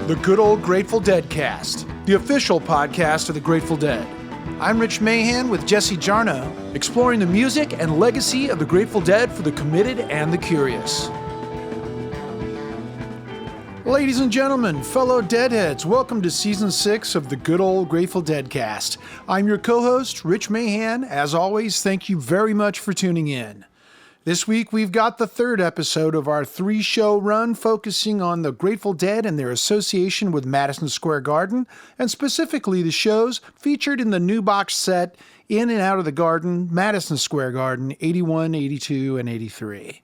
The Good Old Grateful Deadcast, the official podcast of the Grateful Dead. I'm Rich Mahan with Jesse Jarnow, exploring the music and legacy of the Grateful Dead for the committed and the curious. Ladies and gentlemen, fellow Deadheads, welcome to Season 6 of the Good Old Grateful Deadcast. I'm your co-host, Rich Mahan. As always, thank you very much for tuning in. This week, we've got the third episode of our 3-show run focusing on the Grateful Dead and their association with Madison Square Garden, and specifically the shows featured in the new box set In and Out of the Garden, Madison Square Garden, 81, 82, and 83.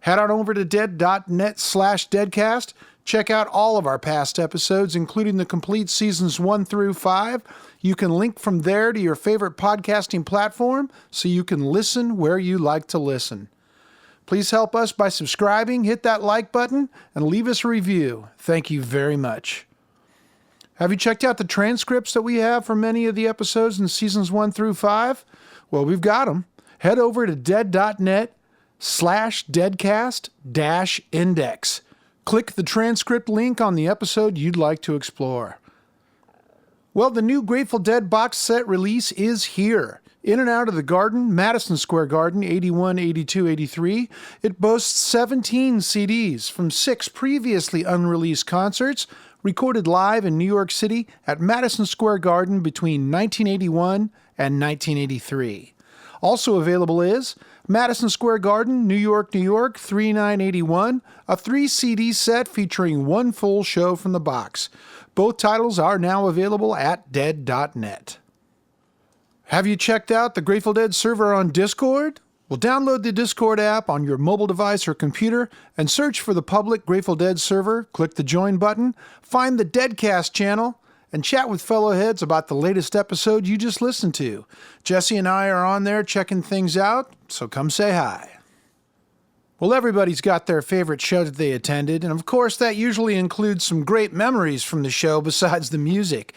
Head on over to dead.net/deadcast. Check out all of our past episodes, including the complete seasons 1 through 5. You can link from there to your favorite podcasting platform so you can listen where you like to listen. Please help us by subscribing, hit that like button, and leave us a review. Thank you very much. Have you checked out the transcripts that we have for many of the episodes in seasons 1 through 5? Well, we've got them. Head over to dead.net/deadcast-index. Click the transcript link on the episode you'd like to explore. Well, the new Grateful Dead box set release is here. In and Out of the Garden, Madison Square Garden, 81, 82, 83. It boasts 17 CDs from 6 previously unreleased concerts recorded live in New York City at Madison Square Garden between 1981 and 1983. Also available is Madison Square Garden, New York, 3981, a 3-CD set featuring 1 full show from the box. Both titles are now available at dead.net. Have you checked out the Grateful Dead server on Discord? Well, download the Discord app on your mobile device or computer and search for the public Grateful Dead server, click the join button, find the Deadcast channel, and chat with fellow heads about the latest episode you just listened to. Jesse and I are on there checking things out, so come say hi. Well, everybody's got their favorite show that they attended, and of course that usually includes some great memories from the show besides the music.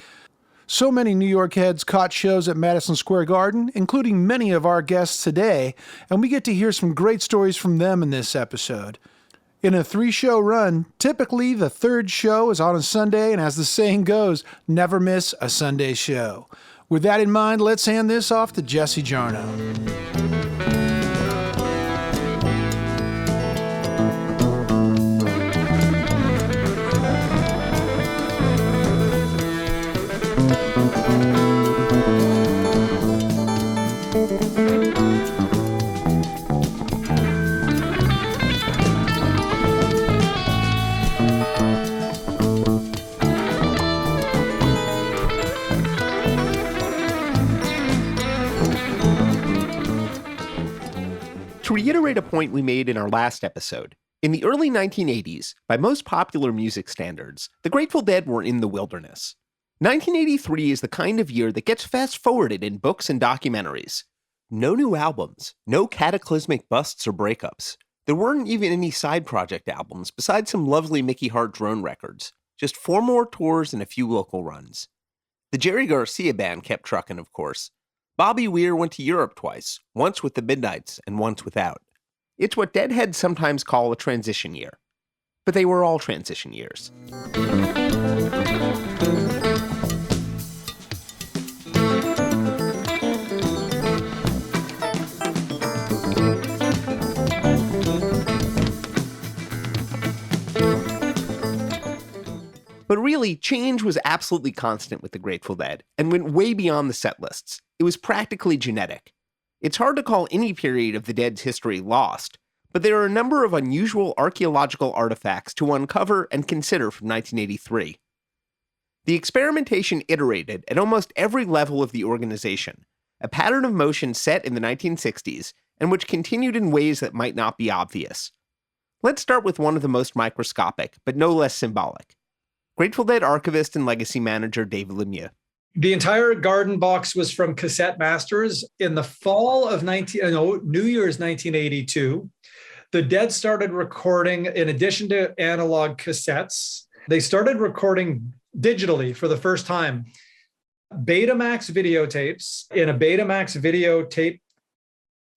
So many New York heads caught shows at Madison Square Garden, including many of our guests today, and we get to hear some great stories from them in this episode. In a 3-show run, typically the third show is on a Sunday, and as the saying goes, never miss a Sunday show. With that in mind, let's hand this off to Jesse Jarnow. To reiterate a point we made in our last episode, in the early 1980s, by most popular music standards, the Grateful Dead were in the wilderness. 1983 is the kind of year that gets fast-forwarded in books and documentaries. No new albums, no cataclysmic busts or breakups. There weren't even any side project albums besides some lovely Mickey Hart drone records. Just 4 more tours and a few local runs. The Jerry Garcia band kept trucking, of course. Bobby Weir went to Europe twice, once with the Midnights and once without. It's what Deadheads sometimes call a transition year. But they were all transition years. But really, change was absolutely constant with the Grateful Dead, and went way beyond the set lists. It was practically genetic. It's hard to call any period of the Dead's history lost, but there are a number of unusual archaeological artifacts to uncover and consider from 1983. The experimentation iterated at almost every level of the organization, a pattern of motion set in the 1960s, and which continued in ways that might not be obvious. Let's start with one of the most microscopic, but no less symbolic. Grateful Dead archivist and legacy manager David Lemieux. The entire garden box was from Cassette Masters. In the fall of New Year's 1982, the Dead started recording, in addition to analog cassettes, they started recording digitally for the first time. Betamax videotapes. In a Betamax videotape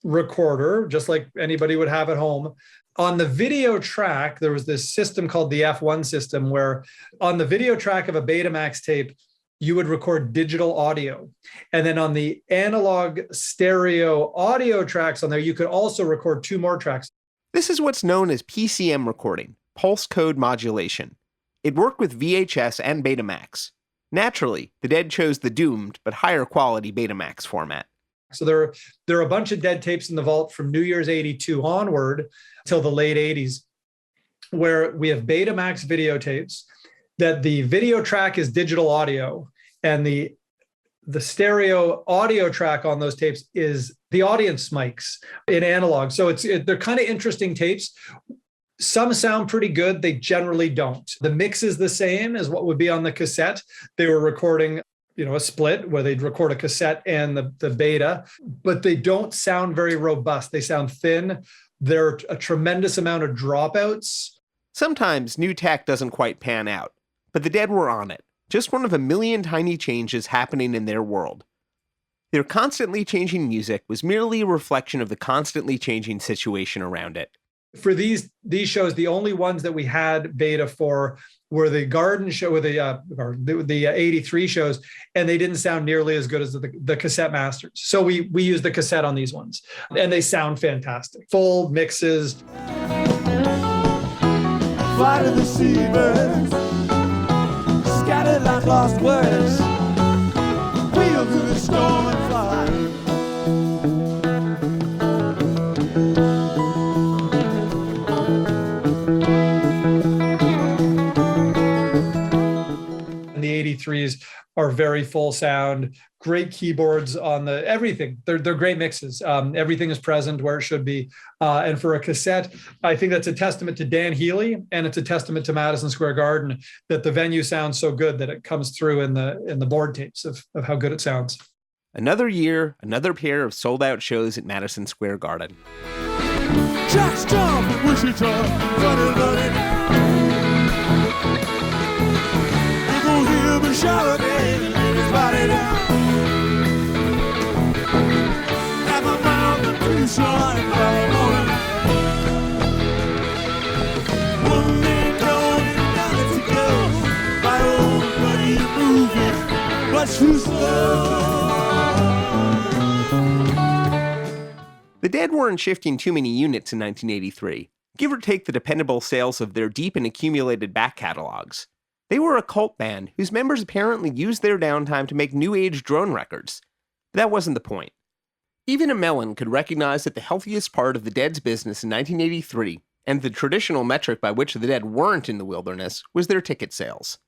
recorder, just like anybody would have at home. On the video track, there was this system called the F1 system, where on the video track of a Betamax tape, you would record digital audio. And then on the analog stereo audio tracks on there, you could also record 2 more tracks. This is what's known as PCM recording, pulse code modulation. It worked with VHS and Betamax. Naturally, the Dead chose the doomed but higher quality Betamax format. So there are a bunch of Dead tapes in the vault from New Year's 82 onward till the late 80s, where we have Betamax videotapes that the video track is digital audio, and the stereo audio track on those tapes is the audience mics in analog. So they're kind of interesting tapes. Some sound pretty good. They generally don't. The mix is the same as what would be on the cassette. They were recording, a split where they'd record a cassette and the beta, but they don't sound very robust. They sound thin. There are a tremendous amount of dropouts. Sometimes new tech doesn't quite pan out, but the Dead were on it. Just one of a million tiny changes happening in their world. Their constantly changing music was merely a reflection of the constantly changing situation around it. For these shows, the only ones that we had beta for were the Garden show, with the 83 shows, and they didn't sound nearly as good as the cassette masters. So we used the cassette on these ones, and they sound fantastic. Full mixes. Fly to the seabirds, scattered like lost words, wheel through the storm and fly. And the 83s are very full sound, great keyboards on everything. They're great mixes. Everything is present where it should be. And for a cassette, I think that's a testament to Dan Healy, and it's a testament to Madison Square Garden that the venue sounds so good that it comes through in the board tapes of how good it sounds. Another year, another pair of sold-out shows at Madison Square Garden. Jack's jump, Wichita, running. You gon' hear me shout again, ladies, body down. Have a mountain Tucson and California. One man going down to go. My old buddy, you're moving, but too slow. The Dead weren't shifting too many units in 1983, give or take the dependable sales of their deep and accumulated back catalogs. They were a cult band whose members apparently used their downtime to make new age drone records. But that wasn't the point. Even a melon could recognize that the healthiest part of the Dead's business in 1983, and the traditional metric by which the Dead weren't in the wilderness, was their ticket sales.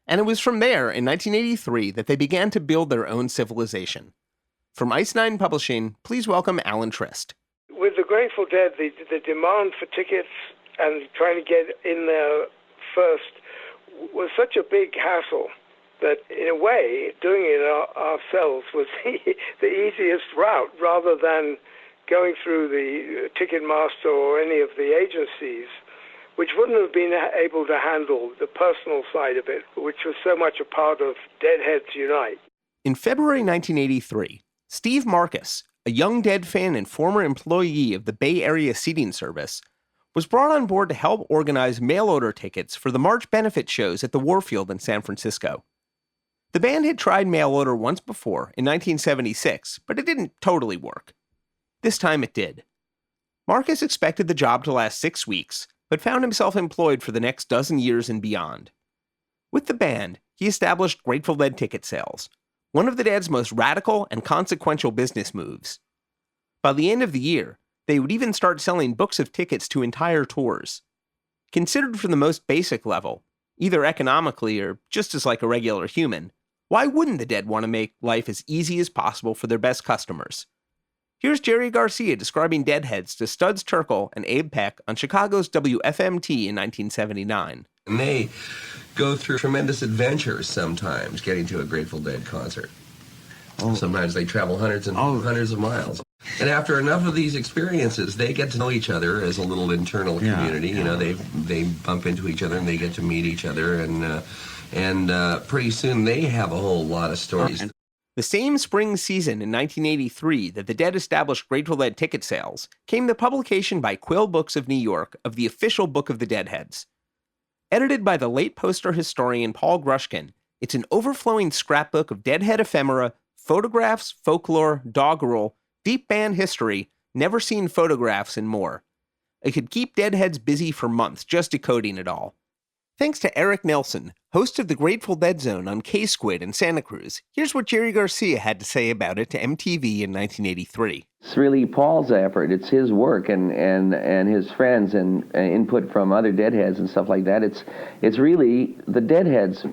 And it was from there, in 1983, that they began to build their own civilization. From Ice Nine Publishing, please welcome Alan Trist. With the Grateful Dead, the demand for tickets and trying to get in there first was such a big hassle that, in a way, doing it ourselves was the easiest route, rather than going through the Ticketmaster or any of the agencies, which wouldn't have been able to handle the personal side of it, which was so much a part of Deadheads Unite. In February 1983, Steve Marcus, a young Dead fan and former employee of the Bay Area Seating Service, was brought on board to help organize mail-order tickets for the March benefit shows at the Warfield in San Francisco. The band had tried mail-order once before, in 1976, but it didn't totally work. This time it did. Marcus expected the job to last 6 weeks, but found himself employed for the next dozen years and beyond. With the band, he established Grateful Dead ticket sales, one of the Dead's most radical and consequential business moves. By the end of the year, they would even start selling books of tickets to entire tours. Considered from the most basic level, either economically or just as like a regular human, why wouldn't the Dead want to make life as easy as possible for their best customers? Here's Jerry Garcia describing Deadheads to Studs Terkel and Abe Peck on Chicago's WFMT in 1979. And they go through tremendous adventures sometimes getting to a Grateful Dead concert. Oh. Sometimes they travel hundreds and hundreds of miles. And after enough of these experiences, they get to know each other as a little internal community. You know, they bump into each other and they get to meet each other, and pretty soon they have a whole lot of stories. The same spring season in 1983 that the Dead established Grateful Dead ticket sales came the publication by Quill Books of New York of the official Book of the Deadheads. Edited by the late poster historian Paul Grushkin, it's an overflowing scrapbook of Deadhead ephemera, photographs, folklore, doggerel, deep band history, never-seen photographs, and more. It could keep Deadheads busy for months just decoding it all. Thanks to Eric Nelson, host of the Grateful Dead Zone on K-Squid in Santa Cruz, here's what Jerry Garcia had to say about it to MTV in 1983. It's really Paul's effort. It's his work and his friends and input from other Deadheads and stuff like that. It's really the Deadheads.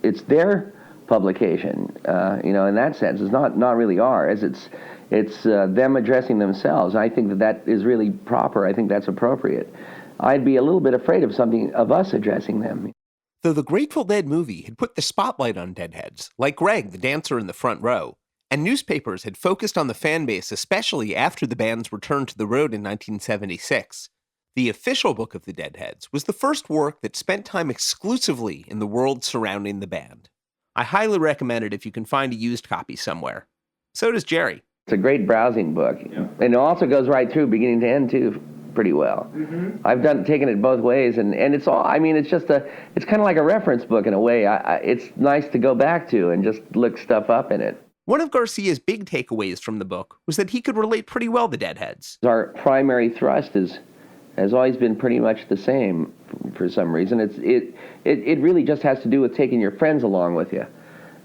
It's their publication, in that sense. It's not really ours. It's them addressing themselves. I think that is really proper. I think that's appropriate. I'd be a little bit afraid of us addressing them. Though the Grateful Dead movie had put the spotlight on Deadheads, like Greg, the dancer in the front row, and newspapers had focused on the fan base especially after the band's return to the road in 1976, the official Book of the Deadheads was the first work that spent time exclusively in the world surrounding the band. I highly recommend it if you can find a used copy somewhere. So does Jerry. It's a great browsing book. Yeah. And it also goes right through, beginning to end, too, pretty well. Mm-hmm. I've taken it both ways, and it's all, it's kind of like a reference book in a way. It's nice to go back to and just look stuff up in it. One of Garcia's big takeaways from the book was that he could relate pretty well to Deadheads. Our primary thrust has always been pretty much the same for some reason. It really just has to do with taking your friends along with you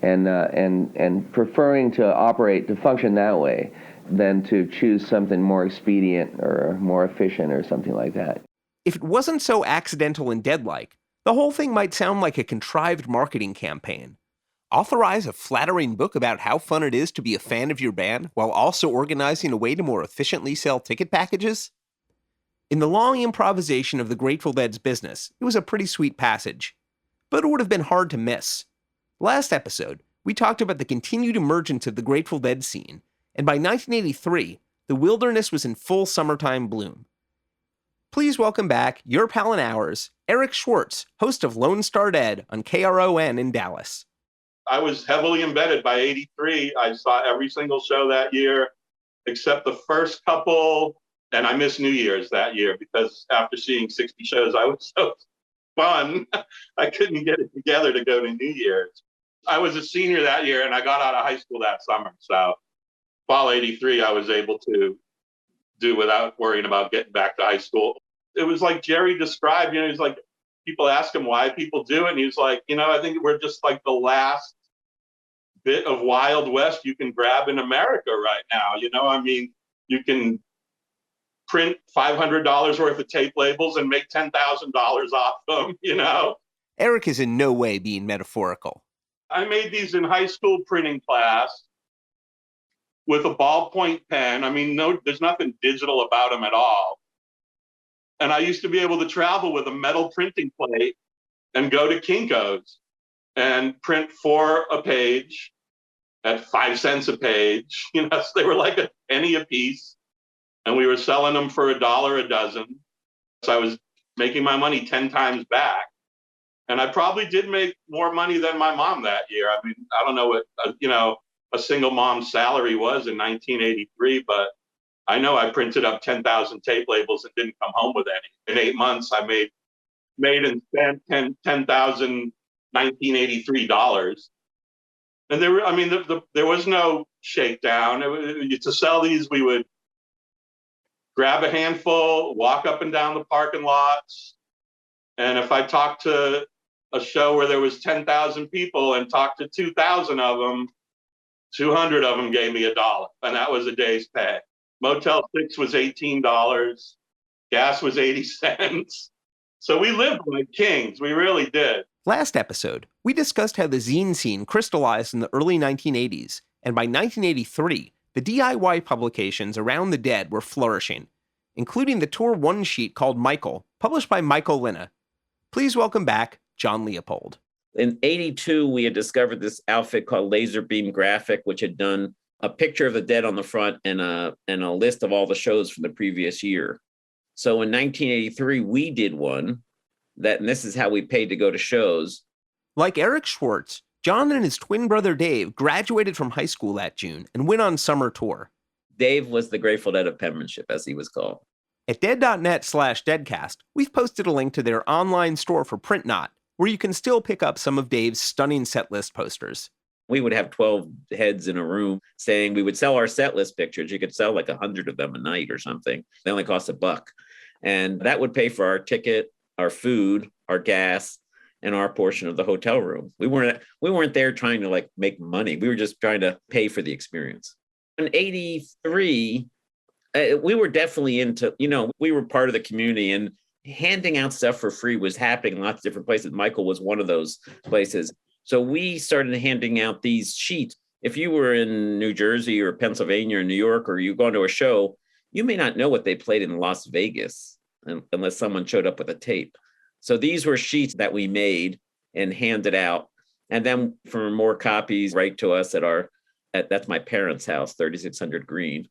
and preferring to function that way than to choose something more expedient or more efficient or something like that. If it wasn't so accidental and dead-like, the whole thing might sound like a contrived marketing campaign. Authorize a flattering book about how fun it is to be a fan of your band while also organizing a way to more efficiently sell ticket packages? In the long improvisation of the Grateful Dead's business, it was a pretty sweet passage. But it would have been hard to miss. Last episode, we talked about the continued emergence of the Grateful Dead scene, and by 1983, the wilderness was in full summertime bloom. Please welcome back your pal and ours, Eric Schwartz, host of Lone Star Dead on KRON in Dallas. I was heavily embedded by 83. I saw every single show that year, except the first couple, and I missed New Year's that year because after seeing 60 shows, I was so fun. I couldn't get it together to go to New Year's. I was a senior that year, and I got out of high school that summer. So fall 83, I was able to do without worrying about getting back to high school. It was like Jerry described, he's like, people ask him why people do it. And he's like, I think we're just like the last bit of Wild West you can grab in America right now. You can print $500 worth of tape labels and make $10,000 off them, Eric is in no way being metaphorical. I made these in high school printing class with a ballpoint pen. There's nothing digital about them at all. And I used to be able to travel with a metal printing plate and go to Kinko's and print 4 a page at 5 cents a page. So they were like a penny a piece, and we were selling them for $1 a dozen. So I was making my money 10 times back. And I probably did make more money than my mom that year. I don't know what, a single mom's salary was in 1983, but I know I printed up 10,000 tape labels and didn't come home with any. In 8 months, I made and spent $10,000 1983 dollars. And there was no shakedown. To sell these, we would grab a handful, walk up and down the parking lots. And if I talked to a show where there was 10,000 people and talked to 2,000 of them, 200 of them gave me $1, and that was a day's pay. Motel 6 was $18. Gas was 80 cents. So we lived like kings. We really did. Last episode, we discussed how the zine scene crystallized in the early 1980s, and by 1983, the DIY publications around the Dead were flourishing, including the tour one-sheet called Michael, published by Michael Linna. Please welcome back John Leopold. In 82, we had discovered this outfit called Laser Beam Graphic, which had done a picture of the Dead on the front and a list of all the shows from the previous year. So in 1983, we did one and this is how we paid to go to shows. Like Eric Schwartz, John and his twin brother Dave graduated from high school that June and went on summer tour. Dave was the Grateful Dead of penmanship, as he was called. At dead.net/deadcast, we've posted a link to their online store for Print Knot, where you can still pick up some of Dave's stunning set list posters. We would have 12 heads in a room saying we would sell our set list pictures. You could sell like 100 of them a night or something. They only cost $1. And that would pay for our ticket, our food, our gas, and our portion of the hotel room. We weren't there trying to like make money. We were just trying to pay for the experience. In 83, we were definitely into, we were part of the community, and handing out stuff for free was happening in lots of different places. Michael was one of those places. So we started handing out these sheets. If you were in New Jersey or Pennsylvania or New York, or you go to a show, you may not know what they played in Las Vegas unless someone showed up with a tape. So these were sheets that we made and handed out. And then for more copies, write to us that's my parents' house, 3600 Green.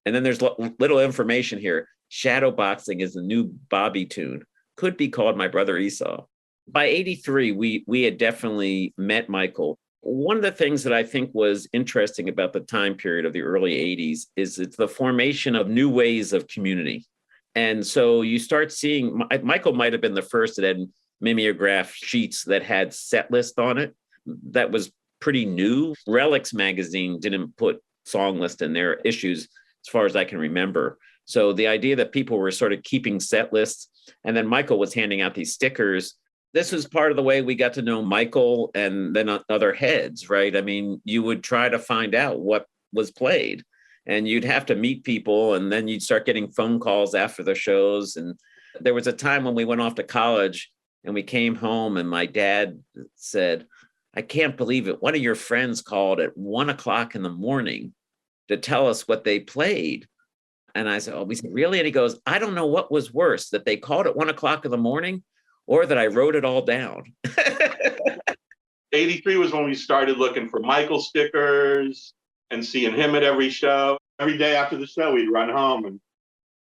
And then there's little information here. Shadowboxing is a new Bobby tune. Could be called My Brother Esau. By 83, we had definitely met Michael. One of the things that I think was interesting about the time period of the early 80s is it's the formation of new ways of community. And so you start seeing, Michael might have been the first that had mimeograph sheets that had set list on it. That was pretty new. Relics magazine didn't put song list in their issues as far as I can remember. So the idea that people were sort of keeping set lists, and then Michael was handing out these stickers. This was part of the way we got to know Michael and then other heads, right? I mean, you would try to find out what was played, and you'd have to meet people, and then you'd start getting phone calls after the shows. And there was a time when we went off to college and we came home, and my dad said, I can't believe it. One of your friends called at 1:00 in the morning to tell us what they played. And I said, we said, really? And he goes, I don't know what was worse, that they called at 1:00 in the morning or that I wrote it all down. 83 was when we started looking for Michael stickers and seeing him at every show. Every day after the show, we'd run home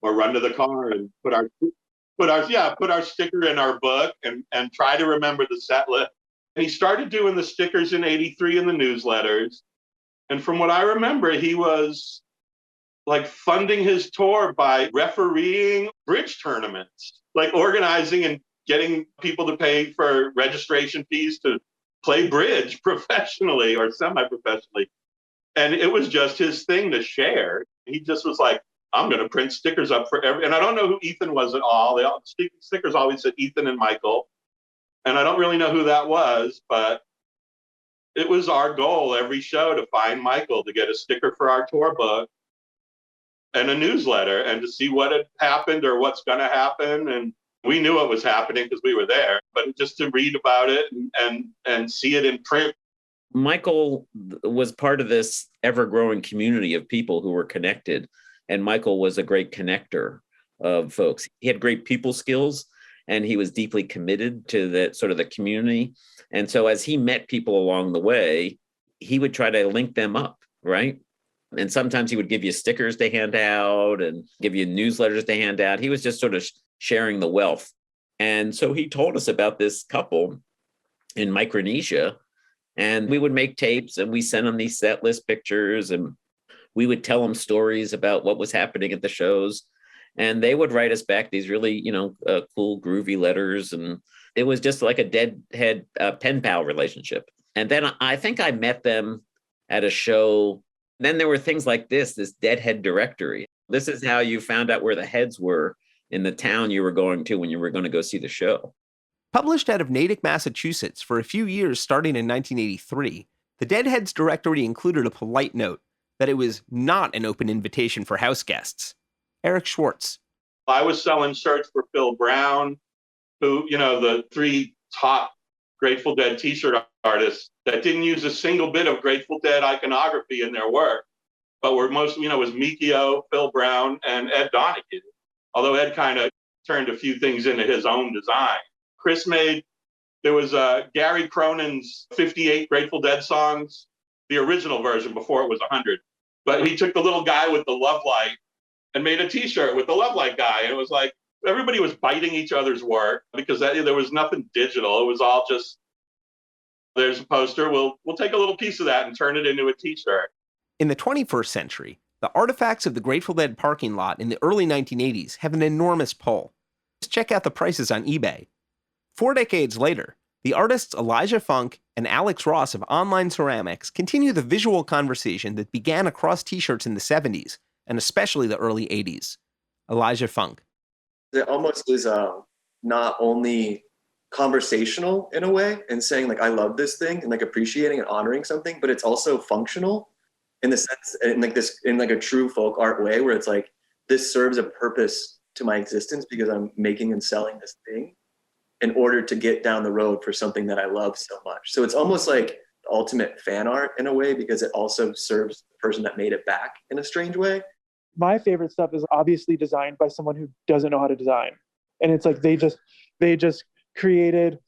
or run to the car and put our sticker in our book and try to remember the set list. And he started doing the stickers in 83 in the newsletters. And from what I remember, he was like funding his tour by refereeing bridge tournaments, like organizing and getting people to pay for registration fees to play bridge professionally or semi-professionally. And it was just his thing to share. He just was like, I'm going to print stickers up for and I don't know who Ethan was at all. Stickers always said Ethan and Michael. And I don't really know who that was, but it was our goal every show to find Michael, to get a sticker for our tour book and a newsletter, and to see what had happened or what's going to happen. And we knew what was happening because we were there, but just to read about it and see it in print. Michael was part of this ever-growing community of people who were connected, and Michael was a great connector of folks. He had great people skills, and he was deeply committed to the sort of the community. And so as he met people along the way, he would try to link them up, right? And sometimes he would give you stickers to hand out and give you newsletters to hand out. He was just sort of sharing the wealth. And so he told us about this couple in Micronesia, and we would make tapes and we sent them these set list pictures, and we would tell them stories about what was happening at the shows. And they would write us back these really, cool, groovy letters. And it was just like a deadhead pen pal relationship. And then I think I met them at a show. Then there were things like this deadhead directory. This is how you found out where the heads were in the town you were going to when you were going to go see the show. Published out of Natick, Massachusetts for a few years starting in 1983, the Deadheads directory included a polite note that it was not an open invitation for house guests. Eric Schwartz. I was selling shirts for Phil Brown, who, the 3 top Grateful Dead t-shirt artists that didn't use a single bit of Grateful Dead iconography in their work, but were most, was Mikio, Phil Brown, and Ed Donahue. Although Ed kind of turned a few things into his own design. Chris there was Gary Cronin's 58 Grateful Dead songs, the original version before it was 100. But he took the little guy with the love light and made a t-shirt with the love light guy. And it was like, everybody was biting each other's work because there was nothing digital. It was all just There's a poster. We'll take a little piece of that and turn it into a t-shirt. In the 21st century, the artifacts of the Grateful Dead parking lot in the early 1980s have an enormous pull. Just check out the prices on eBay. 4 decades later, the artists Elijah Funk and Alix Ross of Online Ceramics continue the visual conversation that began across t-shirts in the 70s, and especially the early 80s. Elijah Funk. It almost is not only conversational in a way and saying like, I love this thing and like appreciating and honoring something, but it's also functional in the sense, in like a true folk art way where it's like, this serves a purpose to my existence because I'm making and selling this thing in order to get down the road for something that I love so much. So it's almost like the ultimate fan art in a way because it also serves the person that made it back in a strange way. My favorite stuff is obviously designed by someone who doesn't know how to design. And it's like they just created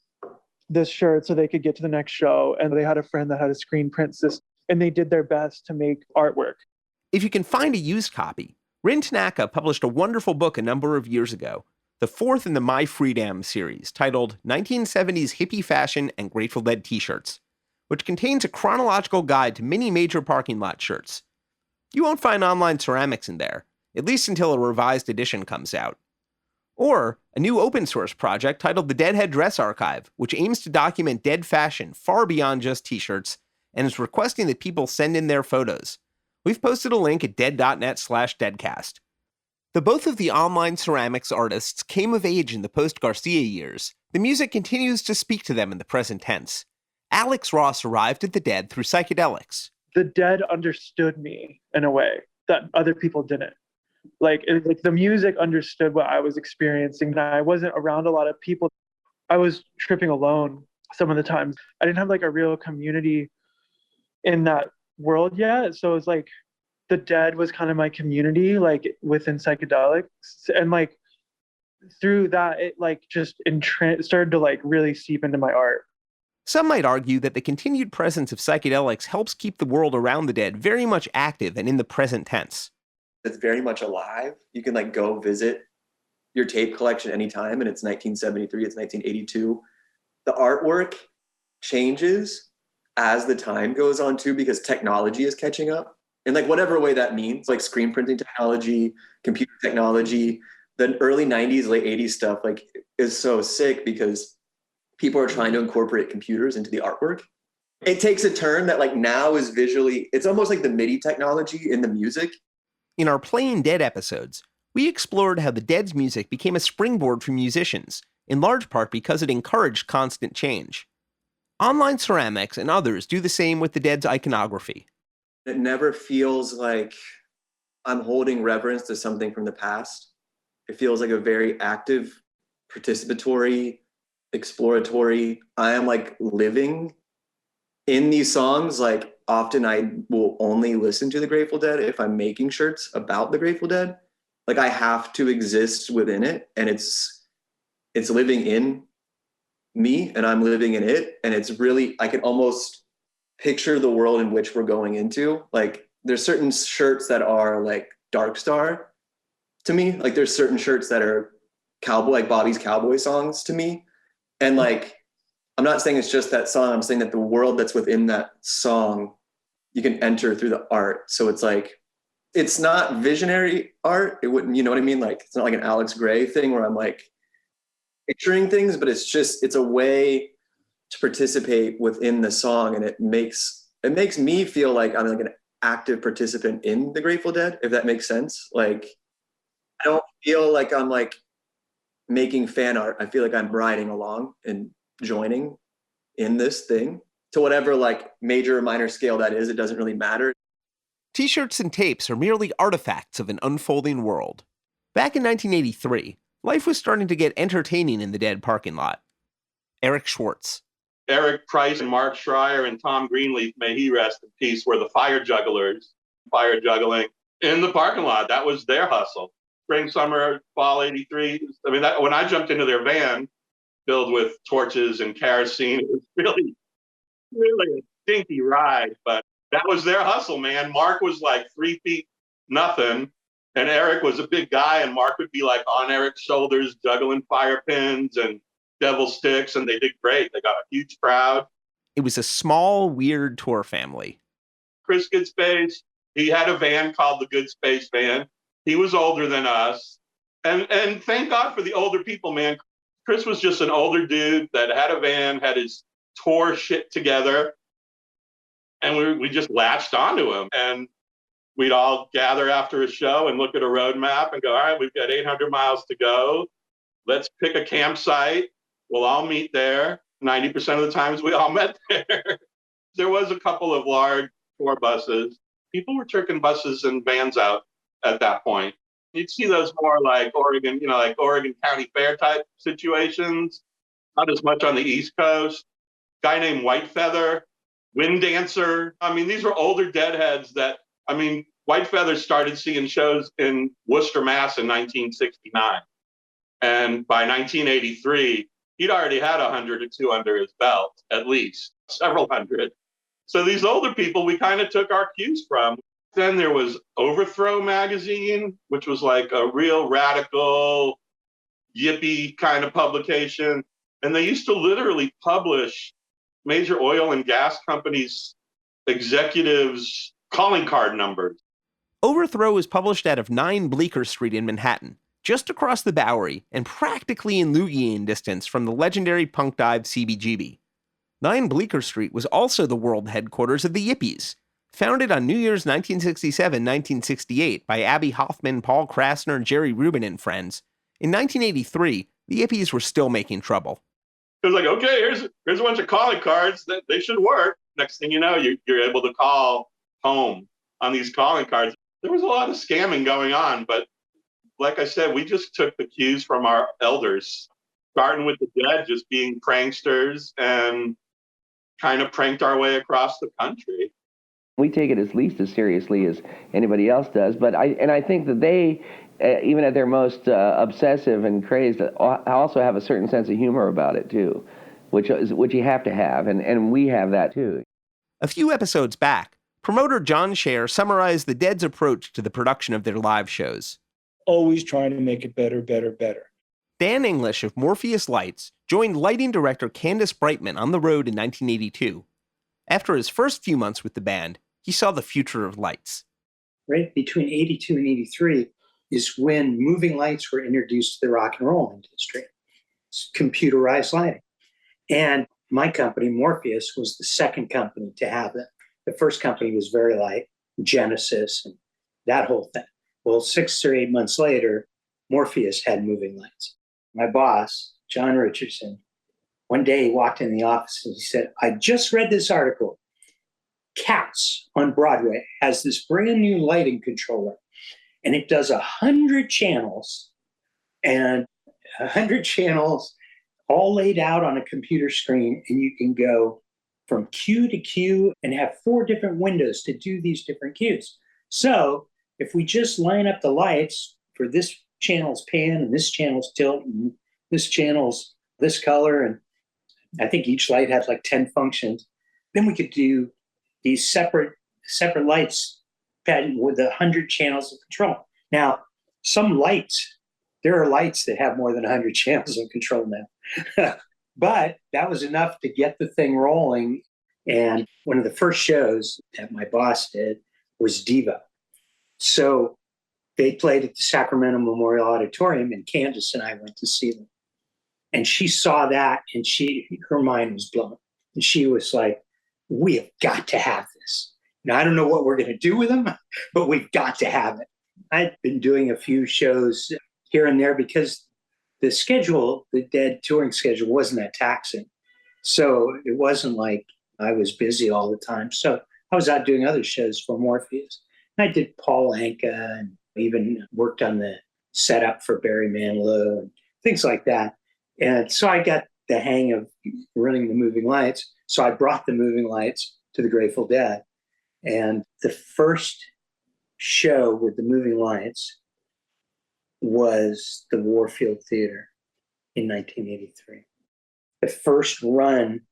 this shirt so they could get to the next show. And they had a friend that had a screen print system and they did their best to make artwork. If you can find a used copy, Rin Tanaka published a wonderful book a number of years ago, the fourth in the My Freedom series, titled 1970s Hippie Fashion and Grateful Dead T-Shirts, which contains a chronological guide to many major parking lot shirts. You won't find Online Ceramics in there, at least until a revised edition comes out. Or a new open source project titled the Deadhead Dress Archive, which aims to document Dead fashion far beyond just t-shirts and is requesting that people send in their photos. We've posted a link at dead.net/deadcast. Though both of the Online Ceramics artists came of age in the post-Garcia years, the music continues to speak to them in the present tense. Alix Ross arrived at the Dead through psychedelics. The Dead understood me in a way that other people didn't. Like the music understood what I was experiencing. And I wasn't around a lot of people. I was tripping alone some of the times. I didn't have like a real community in that world yet. So it's like the Dead was kind of my community, like within psychedelics. And like through that, it like just started to like really seep into my art. Some might argue that the continued presence of psychedelics helps keep the world around the Dead very much active and in the present tense. It's very much alive. You can like go visit your tape collection anytime, and it's 1973, it's 1982. The artwork changes as the time goes on too, because technology is catching up in like whatever way that means, like screen printing technology, computer technology. The early 90s, late 80s stuff like is so sick because people are trying to incorporate computers into the artwork. It takes a turn that like now is visually, it's almost like the MIDI technology in the music. In our Playing Dead episodes, we explored how the Dead's music became a springboard for musicians, in large part because it encouraged constant change. Online Ceramics and others do the same with the Dead's iconography. It never feels like I'm holding reverence to something from the past. It feels like a very active, participatory, exploratory. I am like living in these songs. Like often I will only listen to the Grateful Dead if I'm making shirts about the Grateful Dead. Like I have to exist within it, and it's living in me and I'm living in it. And it's really, I can almost picture the world in which we're going into. Like there's certain shirts that are like Dark Star to me. Like there's certain shirts that are cowboy, like Bobby's cowboy songs to me. And like, I'm not saying it's just that song. I'm saying that the world that's within that song, you can enter through the art. So it's like, it's not visionary art. It wouldn't, you know what I mean? Like, it's not like an Alex Gray thing where I'm like picturing things, but it's a way to participate within the song. And it makes me feel like I'm like an active participant in the Grateful Dead, if that makes sense. Like, I don't feel like I'm like making fan art. I feel like I'm riding along and joining in this thing to whatever like major or minor scale that is. It doesn't really matter. T-shirts and tapes are merely artifacts of an unfolding world. Back in 1983, life was starting to get entertaining in the Dead parking lot. Eric Schwartz. Eric Price and Mark Schreier and Tom Greenleaf, may he rest in peace, were the fire jugglers, fire juggling in the parking lot. That was their hustle. Spring, summer, fall 83. I mean, when I jumped into their van filled with torches and kerosene, it was really, really a stinky ride. But that was their hustle, man. Mark was like 3 feet nothing, and Eric was a big guy, and Mark would be like on Eric's shoulders juggling fire pins and devil sticks, and they did great. They got a huge crowd. It was a small, weird tour family. Chris Goodspace, he had a van called the Goodspace van. He was older than us. And thank God for the older people, man. Chris was just an older dude that had a van, had his tour shit together. And we just latched onto him. And we'd all gather after a show and look at a road map and go, all right, we've got 800 miles to go. Let's pick a campsite. We'll all meet there. 90% of the times we all met there. There was a couple of large tour buses. People were turking buses and vans out at that point. You'd see those more like Oregon, like Oregon County Fair type situations. Not as much on the East Coast. Guy named Whitefeather, Wind Dancer. I mean, these were older deadheads Whitefeather started seeing shows in Worcester, Mass in 1969. And by 1983, he'd already had 100 or 2 under his belt, at least, several hundred. So these older people, we kind of took our cues from. Then there was Overthrow magazine, which was like a real radical, yippie kind of publication. And they used to literally publish major oil and gas companies' executives' calling card numbers. Overthrow was published out of 9 Bleecker Street in Manhattan, just across the Bowery and practically in Lugian distance from the legendary punk dive CBGB. 9 Bleecker Street was also the world headquarters of the Yippies, founded on New Year's 1967-1968 by Abby Hoffman, Paul Krasner, Jerry Rubin, and friends. In 1983, the Yippies were still making trouble. It was like, okay, here's a bunch of calling cards that they should work. Next thing you know, you're able to call home on these calling cards. There was a lot of scamming going on, but like I said, we just took the cues from our elders, starting with the Dead, just being pranksters and kind of pranked our way across the country. We take it at least as seriously as anybody else does, but I think that they, even at their most obsessive and crazed, also have a certain sense of humor about it too, which you have to have, and we have that too. A few episodes back, promoter John Scher summarized the Dead's approach to the production of their live shows. Always trying to make it better, better, better. Dan English of Morpheus Lights joined lighting director Candace Brightman on the road in 1982. After his first few months with the band, he saw the future of lights. Right between 82 and 83 is when moving lights were introduced to the rock and roll industry. It's computerized lighting. And my company, Morpheus, was the second company to have it. The first company was Very Light, Genesis, and that whole thing. Well, 6 or 8 months later, Morpheus had moving lights. My boss, John Richardson, one day he walked in the office and he said, I just read this article. Cats on Broadway has this brand new lighting controller, and it does 100 channels, and 100 channels all laid out on a computer screen, and you can go from cue to cue and have 4 different windows to do these different cues. So if we just line up the lights for this channel's pan and this channel's tilt and this channel's this color, and I think each light has like 10 functions, then we could do these separate lights with 100 channels of control. Now, some lights, there are lights that have more than 100 channels of control now. But that was enough to get the thing rolling. And one of the first shows that my boss did was Devo. So they played at the Sacramento Memorial Auditorium, and Candace and I went to see them. And she saw that, and her mind was blown. And she was like, we have got to have this. Now, I don't know what we're going to do with them, but we've got to have it. I've been doing a few shows here and there because the schedule, the Dead touring schedule, wasn't that taxing. So it wasn't like I was busy all the time. So I was out doing other shows for Morpheus. And I did Paul Anka and even worked on the setup for Barry Manilow and things like that. And so I got the hang of running the moving lights. So I brought the moving lights to the Grateful Dead. And the first show with the moving lights was the Warfield Theater in 1983. The first run,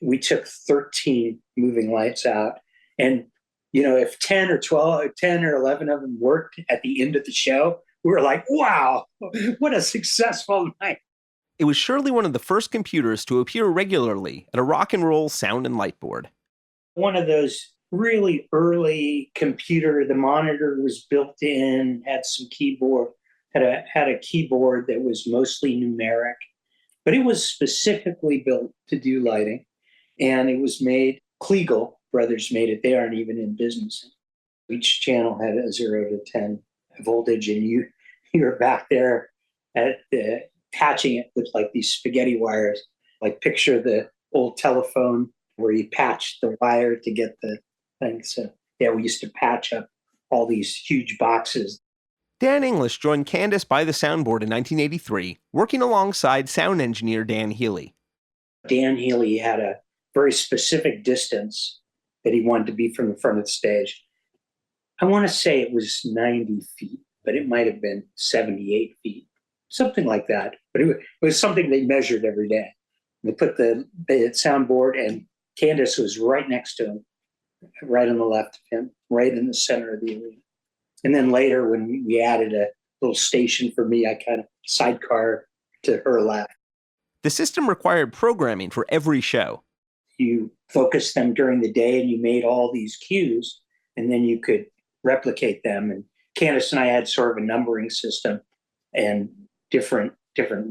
we took 13 moving lights out. And, if 10 or 11 of them worked at the end of the show, we were like, wow, what a successful night. It was surely one of the first computers to appear regularly at a rock and roll sound and light board. One of those really early computer, the monitor was built in, had some keyboard, had a keyboard that was mostly numeric, but it was specifically built to do lighting. And it was made, Kliegel brothers made it. They aren't even in business. Each channel had a 0 to 10 voltage, and you were back there at the patching it with like these spaghetti wires. Like picture the old telephone where you patched the wire to get the thing. So yeah, we used to patch up all these huge boxes. Dan English joined Candace by the soundboard in 1983, working alongside sound engineer Dan Healy. Dan Healy had a very specific distance that he wanted to be from the front of the stage. I want to say it was 90 feet, but it might have been 78 feet, something like that. But it was something they measured every day. They put the soundboard, and Candace was right next to him, right on the left of him, right in the center of the arena. And then later, when we added a little station for me, I kind of sidecar to her left. The system required programming for every show. You focused them during the day, and you made all these cues, and then you could replicate them. And Candace and I had sort of a numbering system and different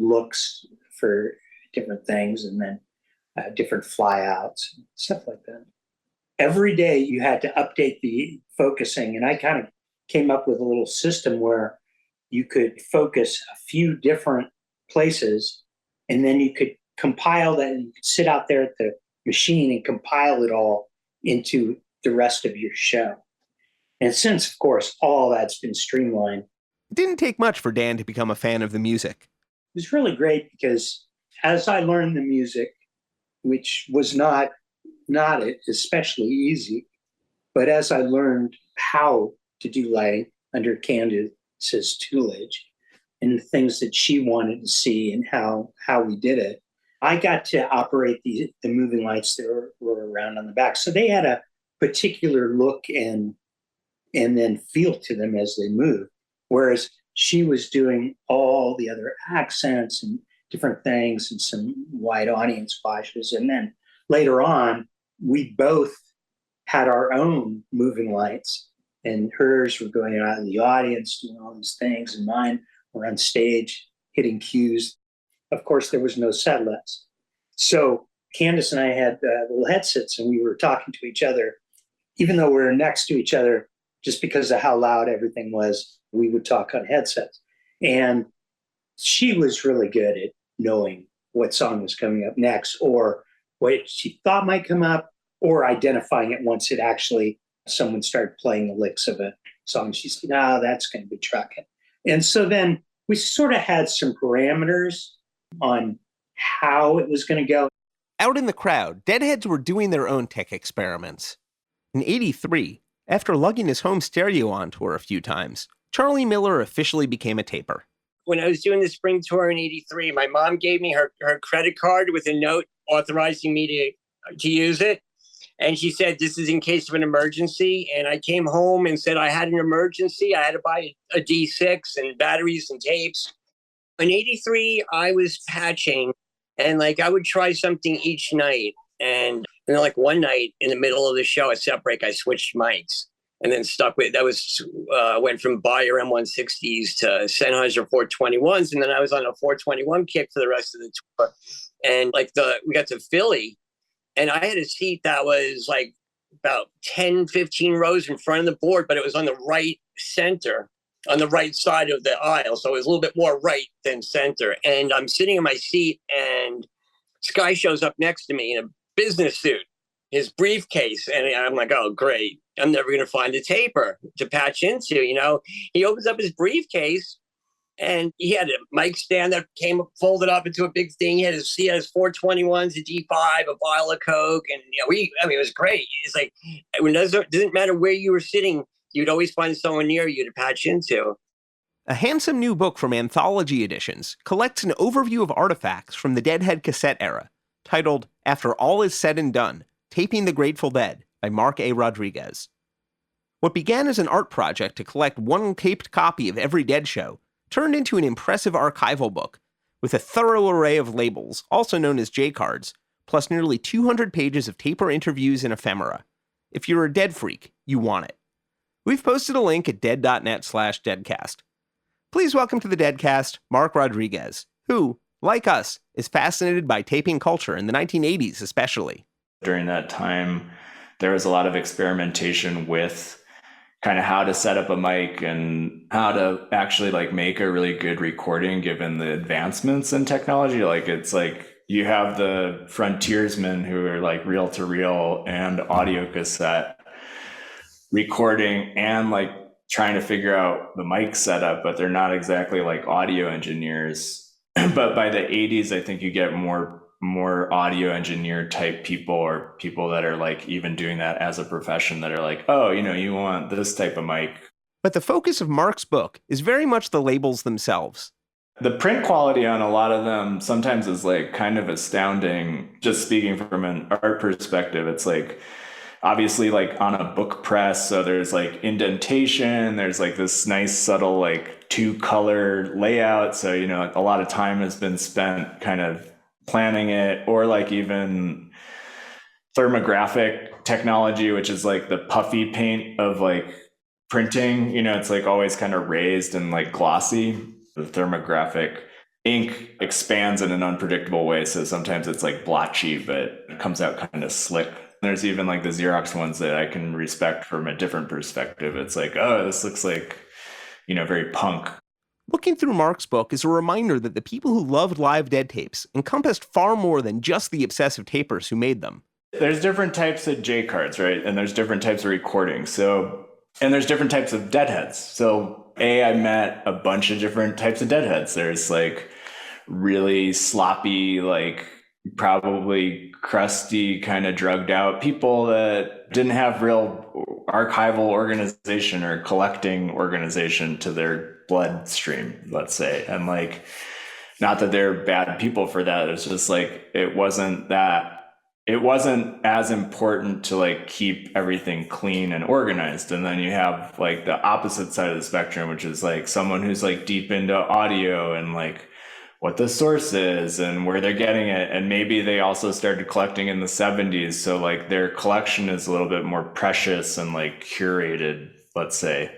looks for different things, and then different flyouts, stuff like that. Every day you had to update the focusing, and I kind of came up with a little system where you could focus a few different places, and then you could compile that, and you could sit out there at the machine and compile it all into the rest of your show. And since, of course, all that's been streamlined. It didn't take much for Dan to become a fan of the music. It was really great because as I learned the music, which was not especially easy, but as I learned how to do lighting under Candace's tutelage and the things that she wanted to see and how we did it, I got to operate the moving lights that were around on the back. So they had a particular look and then feel to them as they moved. Whereas she was doing all the other accents and different things and some wide audience flashes. And then later on, we both had our own moving lights, and hers were going out in the audience doing all these things, and mine were on stage hitting cues. Of course, there was no set list. So Candace and I had little headsets, and we were talking to each other, even though we were next to each other, just because of how loud everything was, we would talk on headsets. And she was really good at knowing what song was coming up next, or what she thought might come up, or identifying it once it actually, someone started playing the licks of a song. She said, no, that's going to be trucking. And so then we sort of had some parameters on how it was going to go. Out in the crowd, Deadheads were doing their own tech experiments. In '83, after lugging his home stereo on tour a few times, Charlie Miller officially became a taper. When I was doing the spring tour in '83, my mom gave me her credit card with a note authorizing me to use it. And she said, this is in case of an emergency. And I came home and said I had an emergency. I had to buy a D6 and batteries and tapes. In '83, I was patching, and I would try something each night. And one night in the middle of the show at set break, I switched mics and then stuck with that. Went from Meyer M160s to Sennheiser 421s, and then I was on a 421 kick for the rest of the tour. And we got to Philly, and I had a seat that was about 10, 15 rows in front of the board, but it was on the right center, on the right side of the aisle. So it was a little bit more right than center. And I'm sitting in my seat, and this guy shows up next to me in a business suit, his briefcase. And I'm like, oh, great. I'm never going to find a taper to patch into, He opens up his briefcase, and he had a mic stand that came folded up into a big thing. He had his 421s, a D5, a vial of Coke. And, it was great. It's it doesn't matter where you were sitting, you'd always find someone near you to patch into. A handsome new book from Anthology Editions collects an overview of artifacts from the Deadhead cassette era, titled After All Is Said and Done, Taping the Grateful Dead by Mark A. Rodriguez. What began as an art project to collect one taped copy of every Dead show turned into an impressive archival book, with a thorough array of labels, also known as J-cards, plus nearly 200 pages of taper interviews and ephemera. If you're a dead freak, you want it. We've posted a link at dead.net/deadcast. Please welcome to the Deadcast, Mark Rodriguez, who, like us, is fascinated by taping culture in the 1980s especially. During that time, there was a lot of experimentation with kind of how to set up a mic and how to actually like make a really good recording given the advancements in technology. Like it's like you have the frontiersmen who are like reel to reel and audio cassette recording and like trying to figure out the mic setup, but they're not exactly like audio engineers. But by the 80s, I think you get more audio engineer type people, or people that are like even doing that as a profession, that are like, oh, you know, you want this type of mic. But the focus of Mark's book is very much the labels themselves. The print quality on a lot of them sometimes is like kind of astounding. Just speaking from an art perspective, it's like obviously like on a book press, so there's like indentation, there's like this nice subtle like 2-color layout, so you know a lot of time has been spent kind of planning it. Or like even thermographic technology, which is like the puffy paint of like printing, you know, it's like always kind of raised and like glossy. The thermographic ink expands in an unpredictable way, so sometimes it's like blotchy, but it comes out kind of slick. There's even like the Xerox ones that I can respect from a different perspective. It's like, oh, this looks like, you know, very punk. Looking through Mark's book is a reminder that the people who loved live dead tapes encompassed far more than just the obsessive tapers who made them. There's different types of J-cards, right? And there's different types of recordings. So, and there's different types of deadheads. So I met a bunch of different types of deadheads. There's like really sloppy, like probably crusty, kind of drugged out people that didn't have real archival organization or collecting organization to their bloodstream, let's say. And like, not that they're bad people for that. It's just like, it wasn't as important to like keep everything clean and organized. And then you have like the opposite side of the spectrum, which is like someone who's like deep into audio and like what the source is and where they're getting it. And maybe they also started collecting in the 70s. So like their collection is a little bit more precious and like curated, let's say.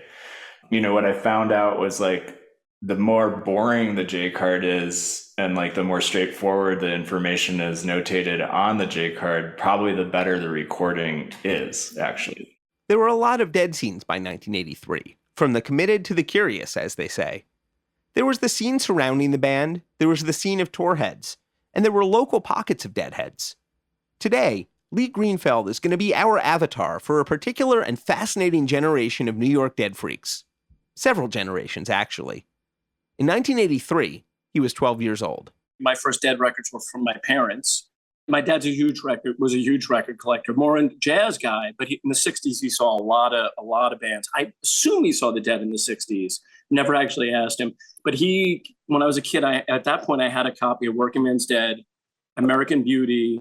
You know, what I found out was like the more boring the J-card is and like the more straightforward the information is notated on the J-card, probably the better the recording is, actually. There were a lot of dead scenes by 1983, from the committed to the curious, as they say. There was the scene surrounding the band, there was the scene of tour heads, and there were local pockets of deadheads. Today, Lee Greenfeld is going to be our avatar for a particular and fascinating generation of New York dead freaks. Several generations, actually. In 1983, he was 12 years old. My first dead records were from my parents. My dad's was a huge record collector, more a jazz guy, but in the 60s, he saw a lot of bands. I assume he saw the Dead in the 60s. Never actually asked him. But when I was a kid, at that point, I had a copy of Working Man's Dead, American Beauty,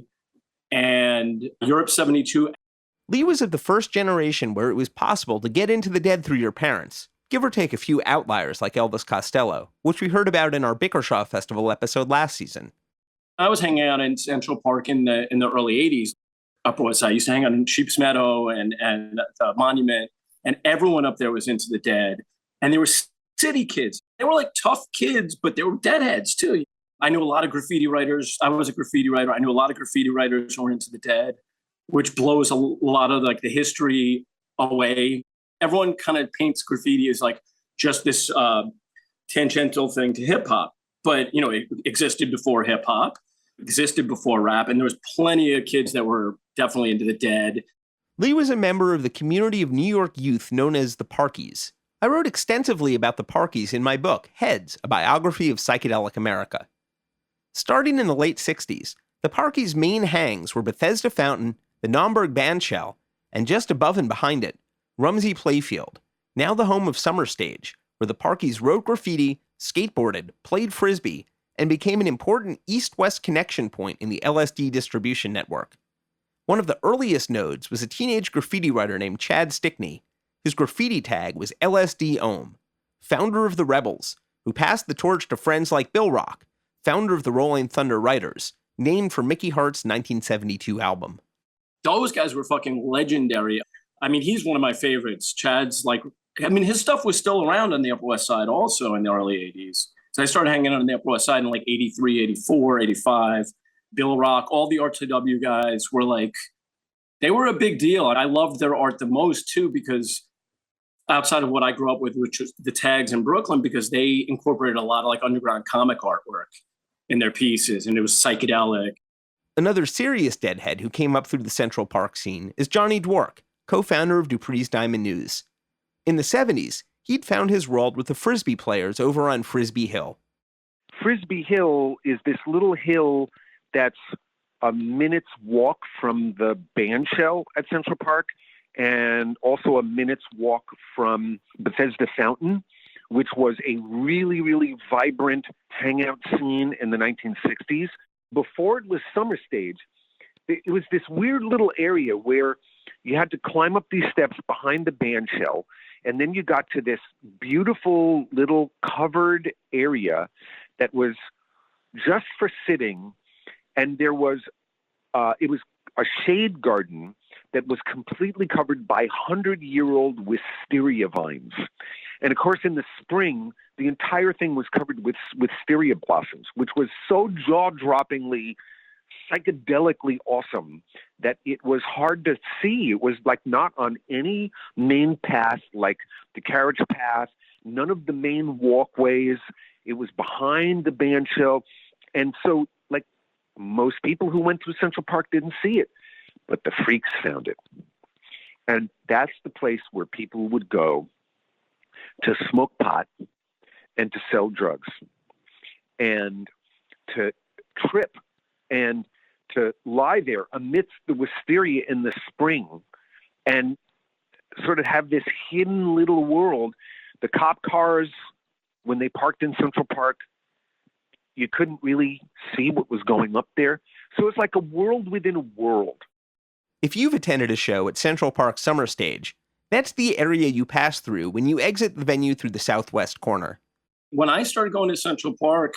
and Europe 72. Lee was of the first generation where it was possible to get into the Dead through your parents, give or take a few outliers like Elvis Costello, which we heard about in our Bickershaw Festival episode last season. I was hanging out in Central Park in the early 80s. Upper West Side. I used to hang out in Sheep's Meadow and the Monument, and everyone up there was into the Dead. And they were city kids. They were like tough kids, but they were deadheads too. I knew a lot of graffiti writers. I was a graffiti writer. I knew a lot of graffiti writers who were into the Dead, which blows a lot of like the history away. Everyone kind of paints graffiti as like just this tangential thing to hip hop, but you know, it existed before hip hop, existed before rap, and there was plenty of kids that were definitely into the Dead. Lee was a member of the community of New York youth known as the Parkies. I wrote extensively about the Parkies in my book, Heads, a biography of psychedelic America. Starting in the late 60s, the Parkies' main hangs were Bethesda Fountain, the Naumburg Bandshell, and just above and behind it, Rumsey Playfield, now the home of Summer Stage, where the Parkies wrote graffiti, skateboarded, played frisbee, and became an important east-west connection point in the LSD distribution network. One of the earliest nodes was a teenage graffiti writer named Chad Stickney. His graffiti tag was LSD Ohm, founder of the Rebels, who passed the torch to friends like Bill Rock, founder of the Rolling Thunder Writers, named for Mickey Hart's 1972 album. Those guys were fucking legendary. I mean, he's one of my favorites. Chad's like, I mean, his stuff was still around on the Upper West Side also in the early 80s. So I started hanging out on the Upper West Side in like 83, 84, 85. Bill Rock, all the RTW guys were like, they were a big deal. And I loved their art the most too, because outside of what I grew up with, which was the Tags in Brooklyn, because they incorporated a lot of like underground comic artwork in their pieces, and it was psychedelic. Another serious deadhead who came up through the Central Park scene is Johnny Dwork, co-founder of Dupree's Diamond News. In the 70s, he'd found his world with the frisbee players over on Frisbee Hill. Frisbee Hill is this little hill that's a minute's walk from the band shell at Central Park, and also a minute's walk from Bethesda Fountain, which was a really, really vibrant hangout scene in the 1960s. Before it was Summer Stage, it was this weird little area where you had to climb up these steps behind the band shell, and then you got to this beautiful little covered area that was just for sitting, and there was, it was a shade garden that was completely covered by 100-year-old wisteria vines. And of course, in the spring, the entire thing was covered with wisteria blossoms, which was so jaw-droppingly, psychedelically awesome that it was hard to see. It was like not on any main path, like the carriage path, none of the main walkways. It was behind the band shell. And so, like, most people who went through Central Park didn't see it, but the freaks found it. And that's the place where people would go to smoke pot and to sell drugs and to trip and to lie there amidst the wisteria in the spring and sort of have this hidden little world. The cop cars, when they parked in Central Park, you couldn't really see what was going up there. So it's like a world within a world. If you've attended a show at Central Park Summer Stage, that's the area you pass through when you exit the venue through the southwest corner. When I started going to Central Park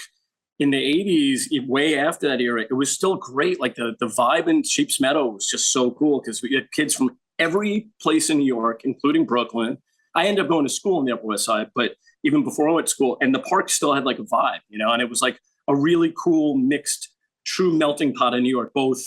in the 80s, way after that era, it was still great. Like the vibe in Sheep's Meadow was just so cool because we had kids from every place in New York, including Brooklyn. I ended up going to school on the Upper West Side, but even before I went to school, and the park still had like a vibe, you know, and it was like a really cool mixed, true melting pot of New York, both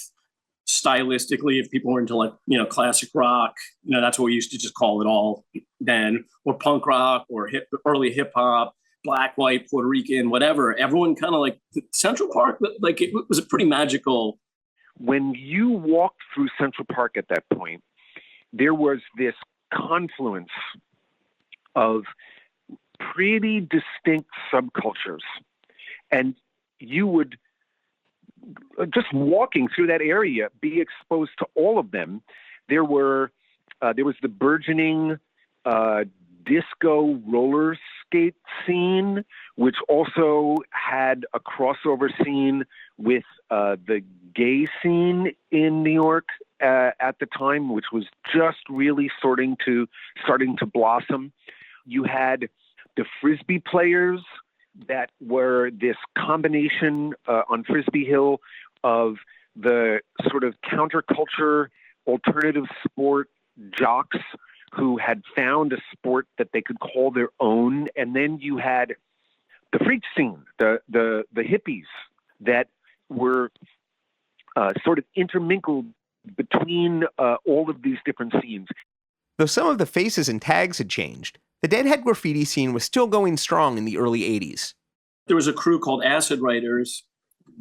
stylistically, if people were into like, you know, classic rock, you know, that's what we used to just call it all then, or punk rock or early hip hop, black, white, Puerto Rican, whatever. Everyone kind of like Central Park, like it was a pretty magical. When you walked through Central Park at that point, there was this confluence of pretty distinct subcultures. And you would, just walking through that area, be exposed to all of them. There was the burgeoning disco roller skate scene, which also had a crossover scene with the gay scene in New York at the time, which was just really starting to blossom. You had the frisbee players that were this combination on Frisbee Hill of the sort of counterculture, alternative sport jocks who had found a sport that they could call their own. And then you had the freak scene, the hippies that were sort of intermingled between all of these different scenes. Though some of the faces and tags had changed, the Deadhead graffiti scene was still going strong in the early 80s. There was a crew called Acid Writers.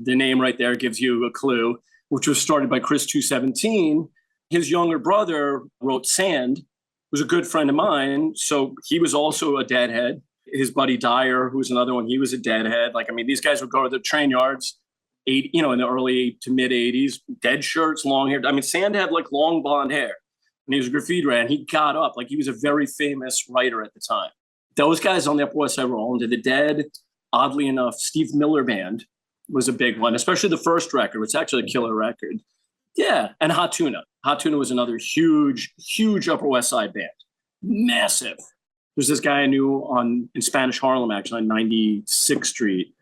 The name right there gives you a clue, which was started by Chris 217. His younger brother wrote Sand, was a good friend of mine. So he was also a Deadhead. His buddy Dyer, who was another one, he was a Deadhead. Like, I mean, these guys would go to the train yards, in the early to mid 80s, dead shirts, long hair. I mean, Sand had like long blonde hair. And he was a graffiti writer, and he got up. Like, he was a very famous writer at the time. Those guys on the Upper West Side were all into the Dead. Oddly enough, Steve Miller Band was a big one, especially the first record, which is actually a killer record. Yeah, and Hot Tuna. Hot Tuna was another huge, huge Upper West Side band. Massive. There's this guy I knew in Spanish Harlem, actually, on 96th Street.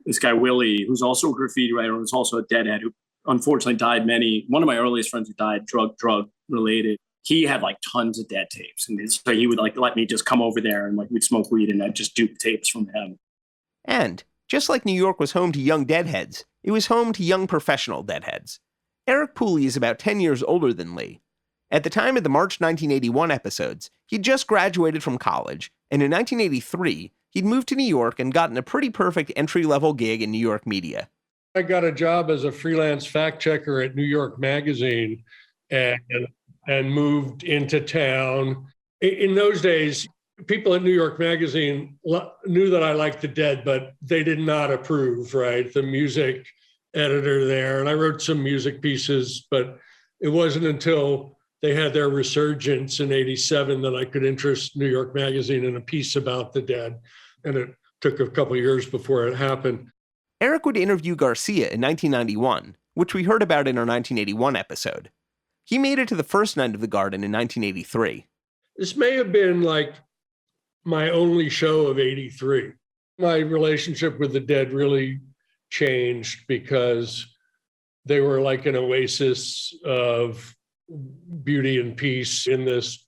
this guy, Willie, who's also a graffiti writer, who's also a deadhead, who unfortunately died one of my earliest friends who died drug related. He had like tons of dead tapes. And so he would like let me just come over there and like we'd smoke weed and I'd just dupe tapes from him. And just like New York was home to young deadheads, it was home to young professional deadheads. Eric Pooley is about 10 years older than Lee. At the time of the March 1981 episodes, he'd just graduated from college, and in 1983, he'd moved to New York and gotten a pretty perfect entry-level gig in New York media. I got a job as a freelance fact checker at New York Magazine and moved into town. In those days, people at New York Magazine knew that I liked the Dead, but they did not approve, right? The music editor there, and I wrote some music pieces, but it wasn't until they had their resurgence in '87 that I could interest New York Magazine in a piece about the Dead, and it took a couple of years before it happened. Eric would interview Garcia in 1991, which we heard about in our 1981 episode. He made it to the first night of the Garden in 1983. This may have been like my only show of '83. My relationship with the Dead really changed because they were like an oasis of beauty and peace in this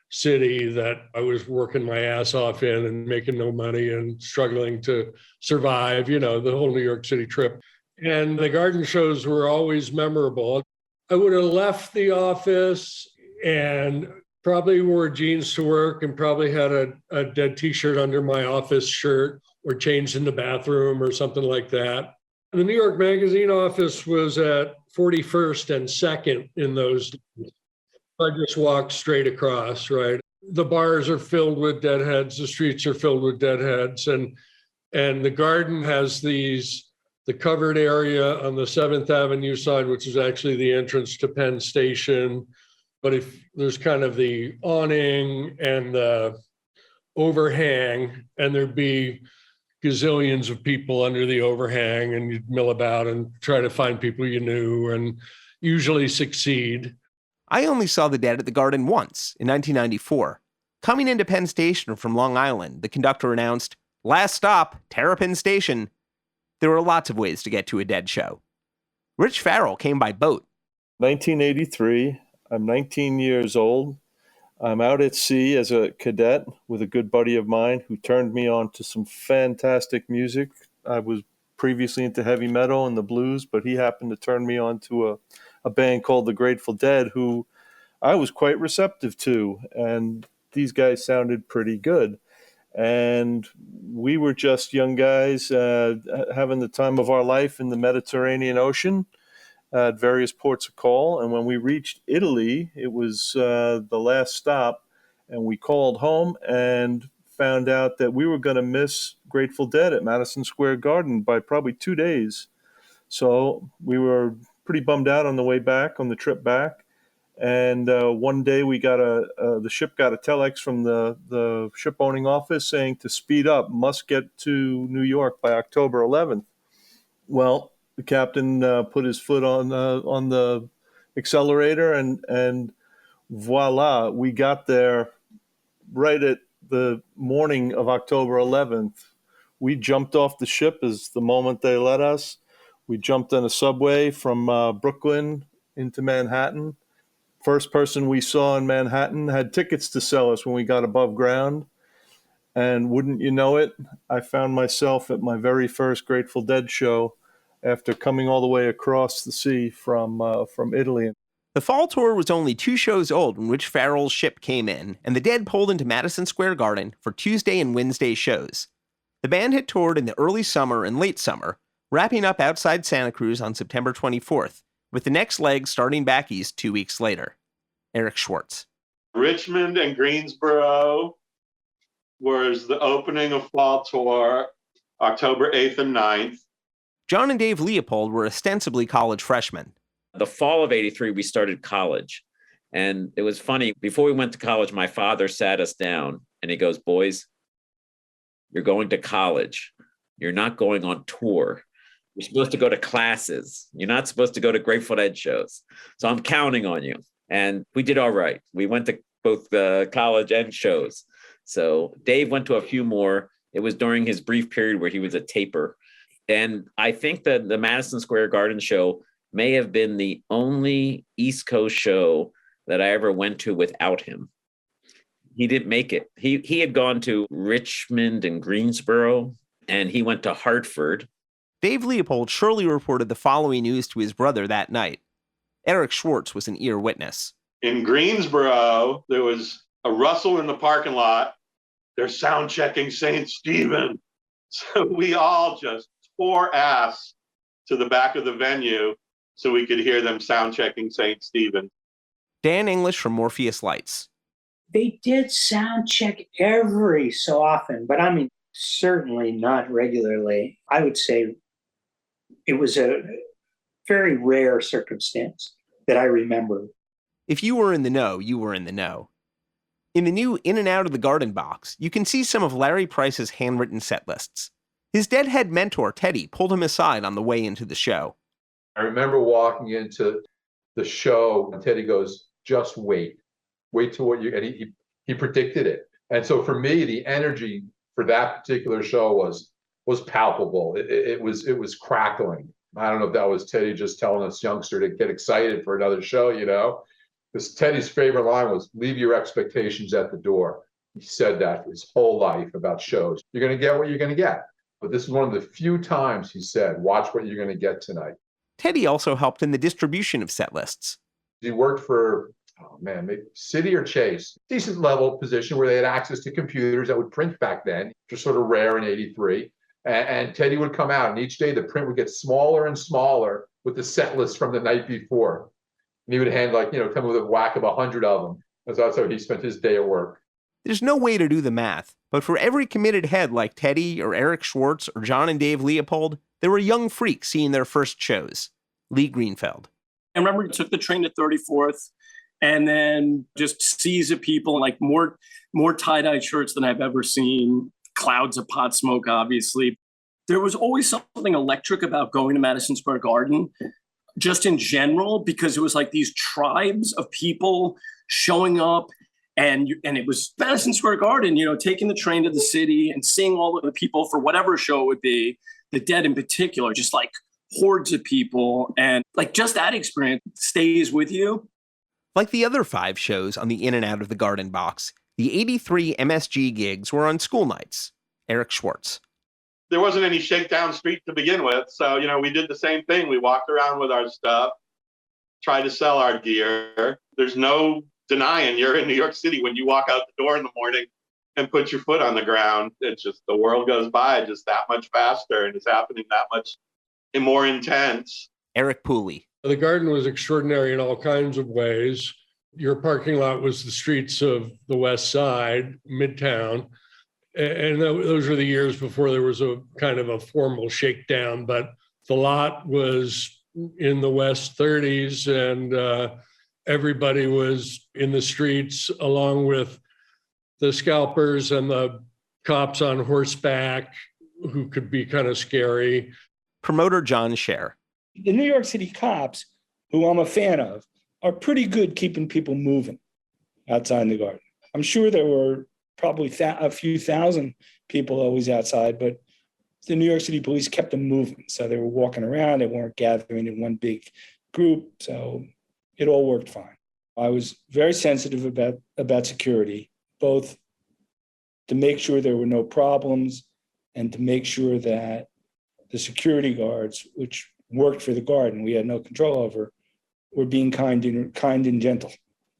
city that I was working my ass off in and making no money and struggling to survive, the whole New York City trip. And the Garden shows were always memorable. I would have left the office and probably wore jeans to work and probably had a Dead t-shirt under my office shirt or changed in the bathroom or something like that. The New York Magazine office was at 41st and 2nd in those days. I just walked straight across, right? The bars are filled with deadheads, the streets are filled with deadheads, and the Garden has the covered area on the 7th Avenue side, which is actually the entrance to Penn Station. But if there's kind of the awning and the overhang, and there'd be gazillions of people under the overhang, and you'd mill about and try to find people you knew and usually succeed. I only saw the Dead at the Garden once, in 1994. Coming into Penn Station from Long Island, the conductor announced, "Last stop, Terrapin Station." There were lots of ways to get to a Dead show. Rich Farrell came by boat. 1983, I'm 19 years old. I'm out at sea as a cadet with a good buddy of mine who turned me on to some fantastic music. I was previously into heavy metal and the blues, but he happened to turn me on to a band called the Grateful Dead, who I was quite receptive to. And these guys sounded pretty good. And we were just young guys having the time of our life in the Mediterranean Ocean at various ports of call. And when we reached Italy, it was the last stop, and we called home and found out that we were going to miss Grateful Dead at Madison Square Garden by probably 2 days. So we were pretty bummed out on the way back, on the trip back. And one day we got the ship got a telex from the ship owning office saying to speed up, must get to New York by October 11th. Well, the captain put his foot on the accelerator, and voila, we got there right at the morning of October 11th. We jumped off the ship as the moment they let us. We jumped on a subway from Brooklyn into Manhattan. First person we saw in Manhattan had tickets to sell us when we got above ground. And wouldn't you know it, I found myself at my very first Grateful Dead show after coming all the way across the sea from Italy. The fall tour was only 2 shows old when Rich Farrell's ship came in, and the Dead pulled into Madison Square Garden for Tuesday and Wednesday shows. The band had toured in the early summer and late summer, wrapping up outside Santa Cruz on September 24th, with the next leg starting back east 2 weeks later. Eric Schwartz. Richmond and Greensboro was the opening of fall tour, October 8th and 9th. John and Dave Leopold were ostensibly college freshmen. The fall of '83, we started college. And it was funny. Before we went to college, my father sat us down and he goes, "Boys, you're going to college. You're not going on tour. You're supposed to go to classes. You're not supposed to go to Grateful Dead shows. So I'm counting on you." And we did all right. We went to both college and shows. So Dave went to a few more. It was during his brief period where he was a taper. And I think that the Madison Square Garden show may have been the only East Coast show that I ever went to without him. He didn't make it. He had gone to Richmond and Greensboro, and he went to Hartford. Dave Leopold surely reported the following news to his brother that night. Eric Schwartz was an ear witness. In Greensboro, there was a rustle in the parking lot. They're sound checking St. Stephen. So we all just tore ass to the back of the venue so we could hear them sound checking St. Stephen. Dan English from Morpheus Lights. They did sound check every so often, but I mean, certainly not regularly. I would say it was a very rare circumstance that I remember. If you were in the know, you were in the know. In the new In and Out of the Garden box, you can see some of Larry Price's handwritten set lists. His deadhead mentor, Teddy, pulled him aside on the way into the show. I remember walking into the show, and Teddy goes, "Just wait. Wait till what you," and he predicted it. And so for me, the energy for that particular show was palpable. It was crackling. I don't know if that was Teddy just telling us youngster to get excited for another show, you know? Because Teddy's favorite line was, "Leave your expectations at the door." He said that his whole life about shows. You're going to get what you're going to get. But this is one of the few times he said, "Watch what you're going to get tonight." Teddy also helped in the distribution of set lists. He worked for, maybe City or Chase, decent level position where they had access to computers that would print back then, which was sort of rare in '83. And Teddy would come out, and each day the print would get smaller and smaller with the set list from the night before. And he would hand come with a whack of 100 of them. That's how he spent his day at work. There's no way to do the math, but for every committed head like Teddy or Eric Schwartz or John and Dave Leopold, there were young freaks seeing their first shows. Lee Greenfeld. I remember I took the train to 34th and then just seas of people, like more tie-dye shirts than I've ever seen, clouds of pot smoke, obviously. There was always something electric about going to Madison Square Garden, just in general, because it was like these tribes of people showing up, and it was Madison Square Garden, taking the train to the city and seeing all of the people for whatever show it would be, the Dead in particular, just like hordes of people, and like just that experience stays with you. Like the other 5 shows on the In and Out of the Garden box, the '83 MSG gigs were on school nights. Eric Schwartz. There wasn't any shakedown street to begin with, so we did the same thing. We walked around with our stuff, tried to sell our gear. There's no denying you're in New York City when you walk out the door in the morning and put your foot on the ground. It's just the world goes by just that much faster, and it's happening that much more intense. Eric Pooley. The garden was extraordinary in all kinds of ways. Your parking lot was the streets of the West Side, Midtown. And those were the years before there was a kind of a formal shakedown, but the lot was in the West 30s, and everybody was in the streets along with the scalpers and the cops on horseback who could be kind of scary. Promoter John Scher. The New York City cops, who I'm a fan of, are pretty good keeping people moving outside the garden. I'm sure there were probably a few thousand people always outside, but the New York City police kept them moving. So they were walking around, they weren't gathering in one big group. So it all worked fine. I was very sensitive about security, both to make sure there were no problems and to make sure that the security guards, which worked for the garden, we had no control over, were being kind and gentle.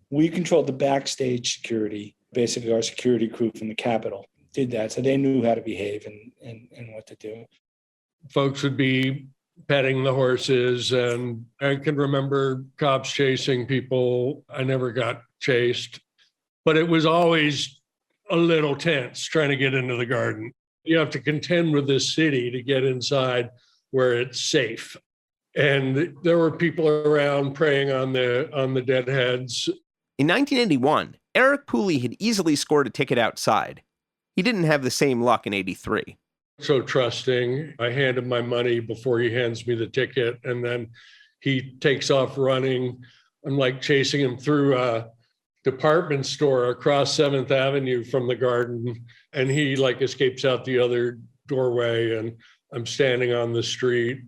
We controlled the backstage security. Basically, our security crew from the Capitol did that, so they knew how to behave and what to do. Folks would be petting the horses, and I can remember cops chasing people. I never got chased, but it was always a little tense trying to get into the garden. You have to contend with this city to get inside where it's safe. And there were people around preying on the deadheads. In 1981, Eric Pooley had easily scored a ticket outside. He didn't have the same luck in '83. So trusting. I hand him my money before he hands me the ticket, and then he takes off running. I'm like chasing him through a department store across 7th Avenue from the garden, and he like escapes out the other doorway, and I'm standing on the street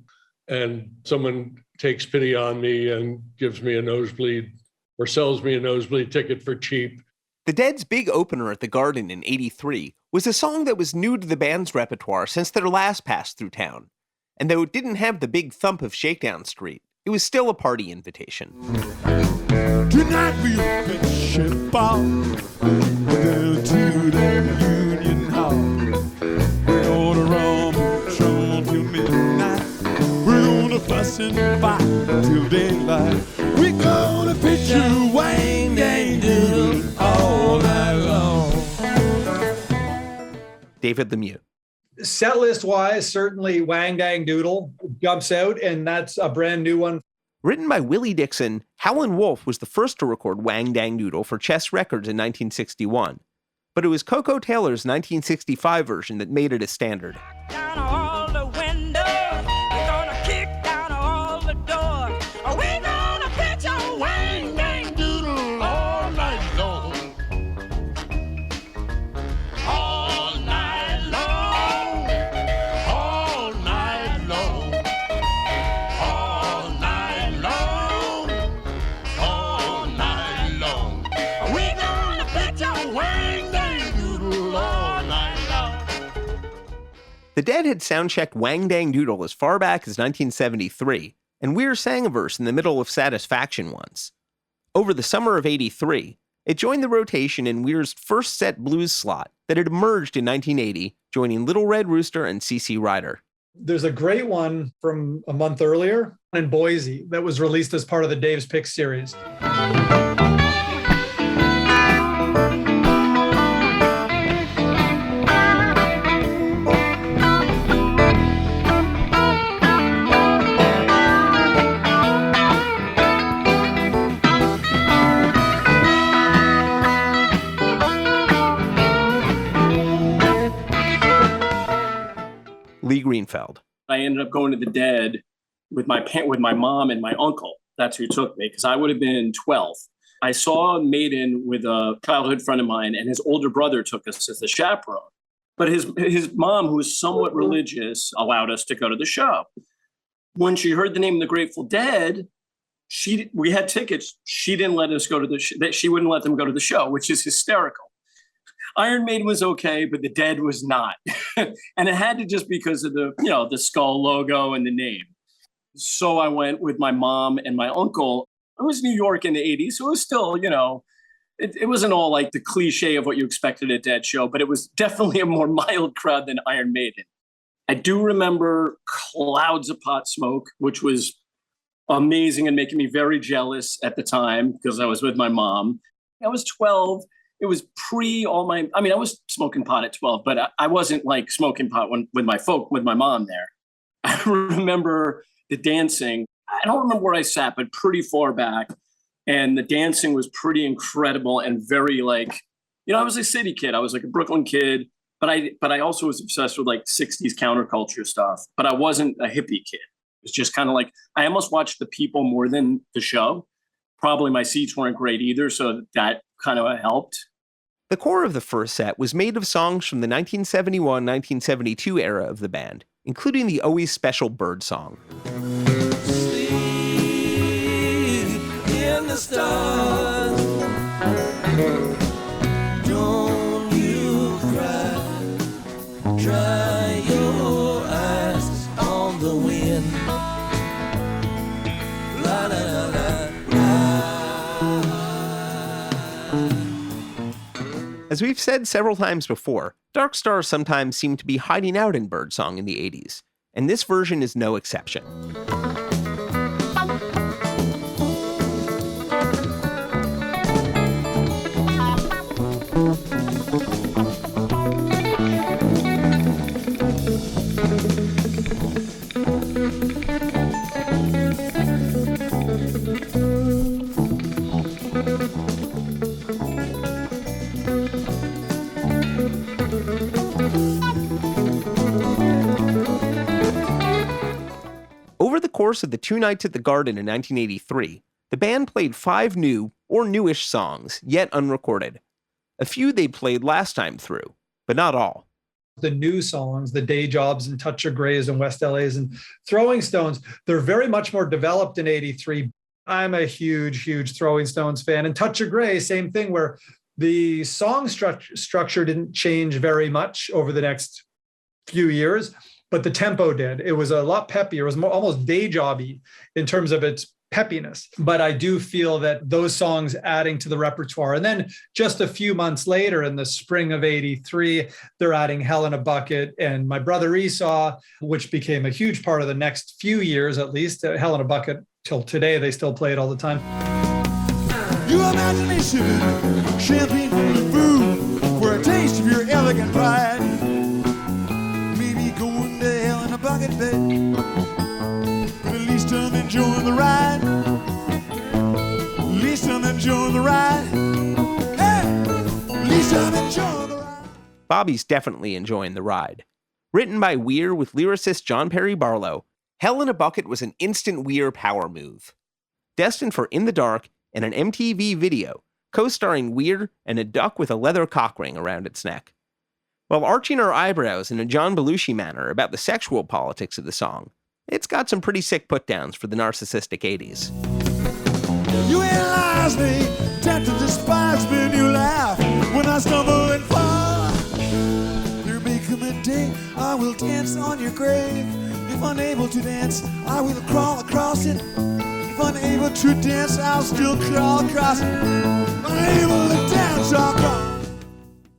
and someone takes pity on me and gives me a nosebleed or sells me a nosebleed ticket for cheap. The Dead's big opener at the Garden in '83 was a song that was new to the band's repertoire since their last pass through town. And though it didn't have the big thump of Shakedown Street, it was still a party invitation. Tonight we'll fetch a ball. We'll go to the Union Hall. We're gonna rum show till midnight. We're gonna fuss and fight till daylight. We're gonna pitch a wang dang doodle all night long. David Lemieux. Set list wise, certainly Wang Dang Doodle jumps out, and that's a brand new one. Written by Willie Dixon, Howlin' Wolf was the first to record Wang Dang Doodle for Chess Records in 1961. But it was Coco Taylor's 1965 version that made it a standard. Down all the windows, we're gonna kick down all the doors. We're gonna pitch a wang dang doodle all night long. All night long. All night long. All night long. All night long. We're gonna pitch a wang dang doodle all night long. The Dead had soundchecked Wang Dang Doodle as far back as 1973, and Weir sang a verse in the middle of Satisfaction once. Over the summer of '83, it joined the rotation in Weir's first set blues slot that had emerged in 1980, joining Little Red Rooster and CC Rider. There's a great one from a month earlier in Boise that was released as part of the Dave's Picks series. Lee Greenfeld. I ended up going to the Dead with my mom and my uncle. That's who took me because I would have been 12. I saw Maiden with a childhood friend of mine, and his older brother took us as the chaperone. But his mom, who was somewhat religious, allowed us to go to the show. When she heard the name of the Grateful Dead, we had tickets. She didn't let us go to the show. She wouldn't let them go to the show, which is hysterical. Iron Maiden was okay, but the Dead was not. And it had to just because of the skull logo and the name. So I went with my mom and my uncle. It was New York in the 80s, so it was still, it wasn't all like the cliche of what you expected at a Dead show, but it was definitely a more mild crowd than Iron Maiden. I do remember clouds of pot smoke, which was amazing and making me very jealous at the time because I was with my mom. I was 12. It was I was smoking pot at 12, but I wasn't like smoking pot with my mom there. I remember the dancing. I don't remember where I sat, but pretty far back. And the dancing was pretty incredible and very I was a city kid. I was like a Brooklyn kid, but I also was obsessed with like 60s counterculture stuff, but I wasn't a hippie kid. It was just kind of like, I almost watched the people more than the show. Probably my seats weren't great either, so that kind of helped. The core of the first set was made of songs from the 1971-1972 era of the band, including the always special Bird song. Sleep in the stars. Don't you cry. Dry your eyes on the wind. La la la la. As we've said several times before, Dark Stars sometimes seem to be hiding out in Birdsong in the 80s, and this version is no exception. Over the course of the 2 nights at the Garden in 1983, the band played 5 new or newish songs, yet unrecorded. A few they played last time through, but not all. The new songs, the Day Jobs and Touch of Grays and West LAs and Throwing Stones, they're very much more developed in 83. I'm a huge Throwing Stones fan. And Touch of Grey, same thing, where the song structure didn't change very much over the next few years, but the tempo did. It was a lot peppier. It was more almost day jobby in terms of its peppiness. But I do feel that those songs adding to the repertoire. And then just a few months later, in the spring of 83, they're adding Hell in a Bucket and My Brother Esau, which became a huge part of the next few years, at least. Hell in a Bucket, till today, they still play it all the time. Your imagination, champagne full of food, for a taste of your elegant pride. Maybe going to hell in a bucket, babe, but at least I'm enjoying the ride. At least I'm enjoying the ride. Hey, at least I'm enjoying the ride. Bobby's definitely enjoying the ride. Written by Weir with lyricist John Perry Barlow, Hell in a Bucket was an instant Weir power move. Destined for In the Dark and an MTV video, co-starring Weir and a duck with a leather cock ring around its neck. While arching our eyebrows in a John Belushi manner about the sexual politics of the song, it's got some pretty sick put-downs for the narcissistic 80s. You analyze me, tend to despise me, and you laugh when I stumble and fall. There may come a day I will dance on your grave. If unable to dance, I will crawl across it. If unable to dance, I'll still crawl across it. Unable to dance, I'll crawl.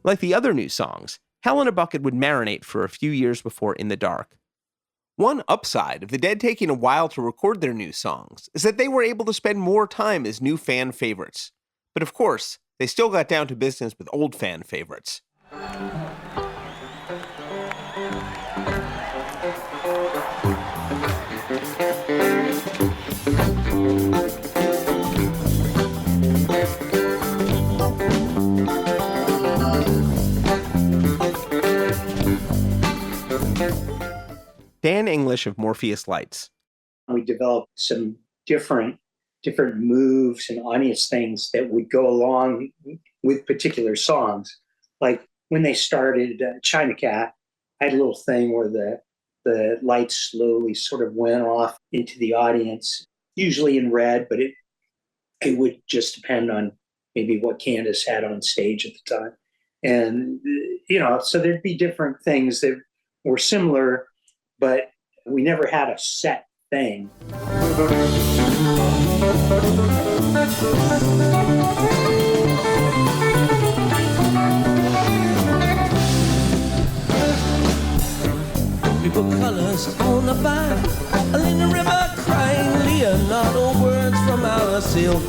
Like the other new songs, Hell in a Bucket would marinate for a few years before In the Dark. One upside of the Dead taking a while to record their new songs is that they were able to spend more time as new fan favorites. But of course, they still got down to business with old fan favorites. Dan English of Morpheus Lights. We developed some different moves and audience things that would go along with particular songs. Like when they started China Cat, I had a little thing where the lights slowly sort of went off into the audience, usually in red, but it would just depend on maybe what Candace had on stage at the time. And, so there'd be different things that were similar, but we never had a set thing. People colors on the vine, in the river crying Leonardo words from our silk.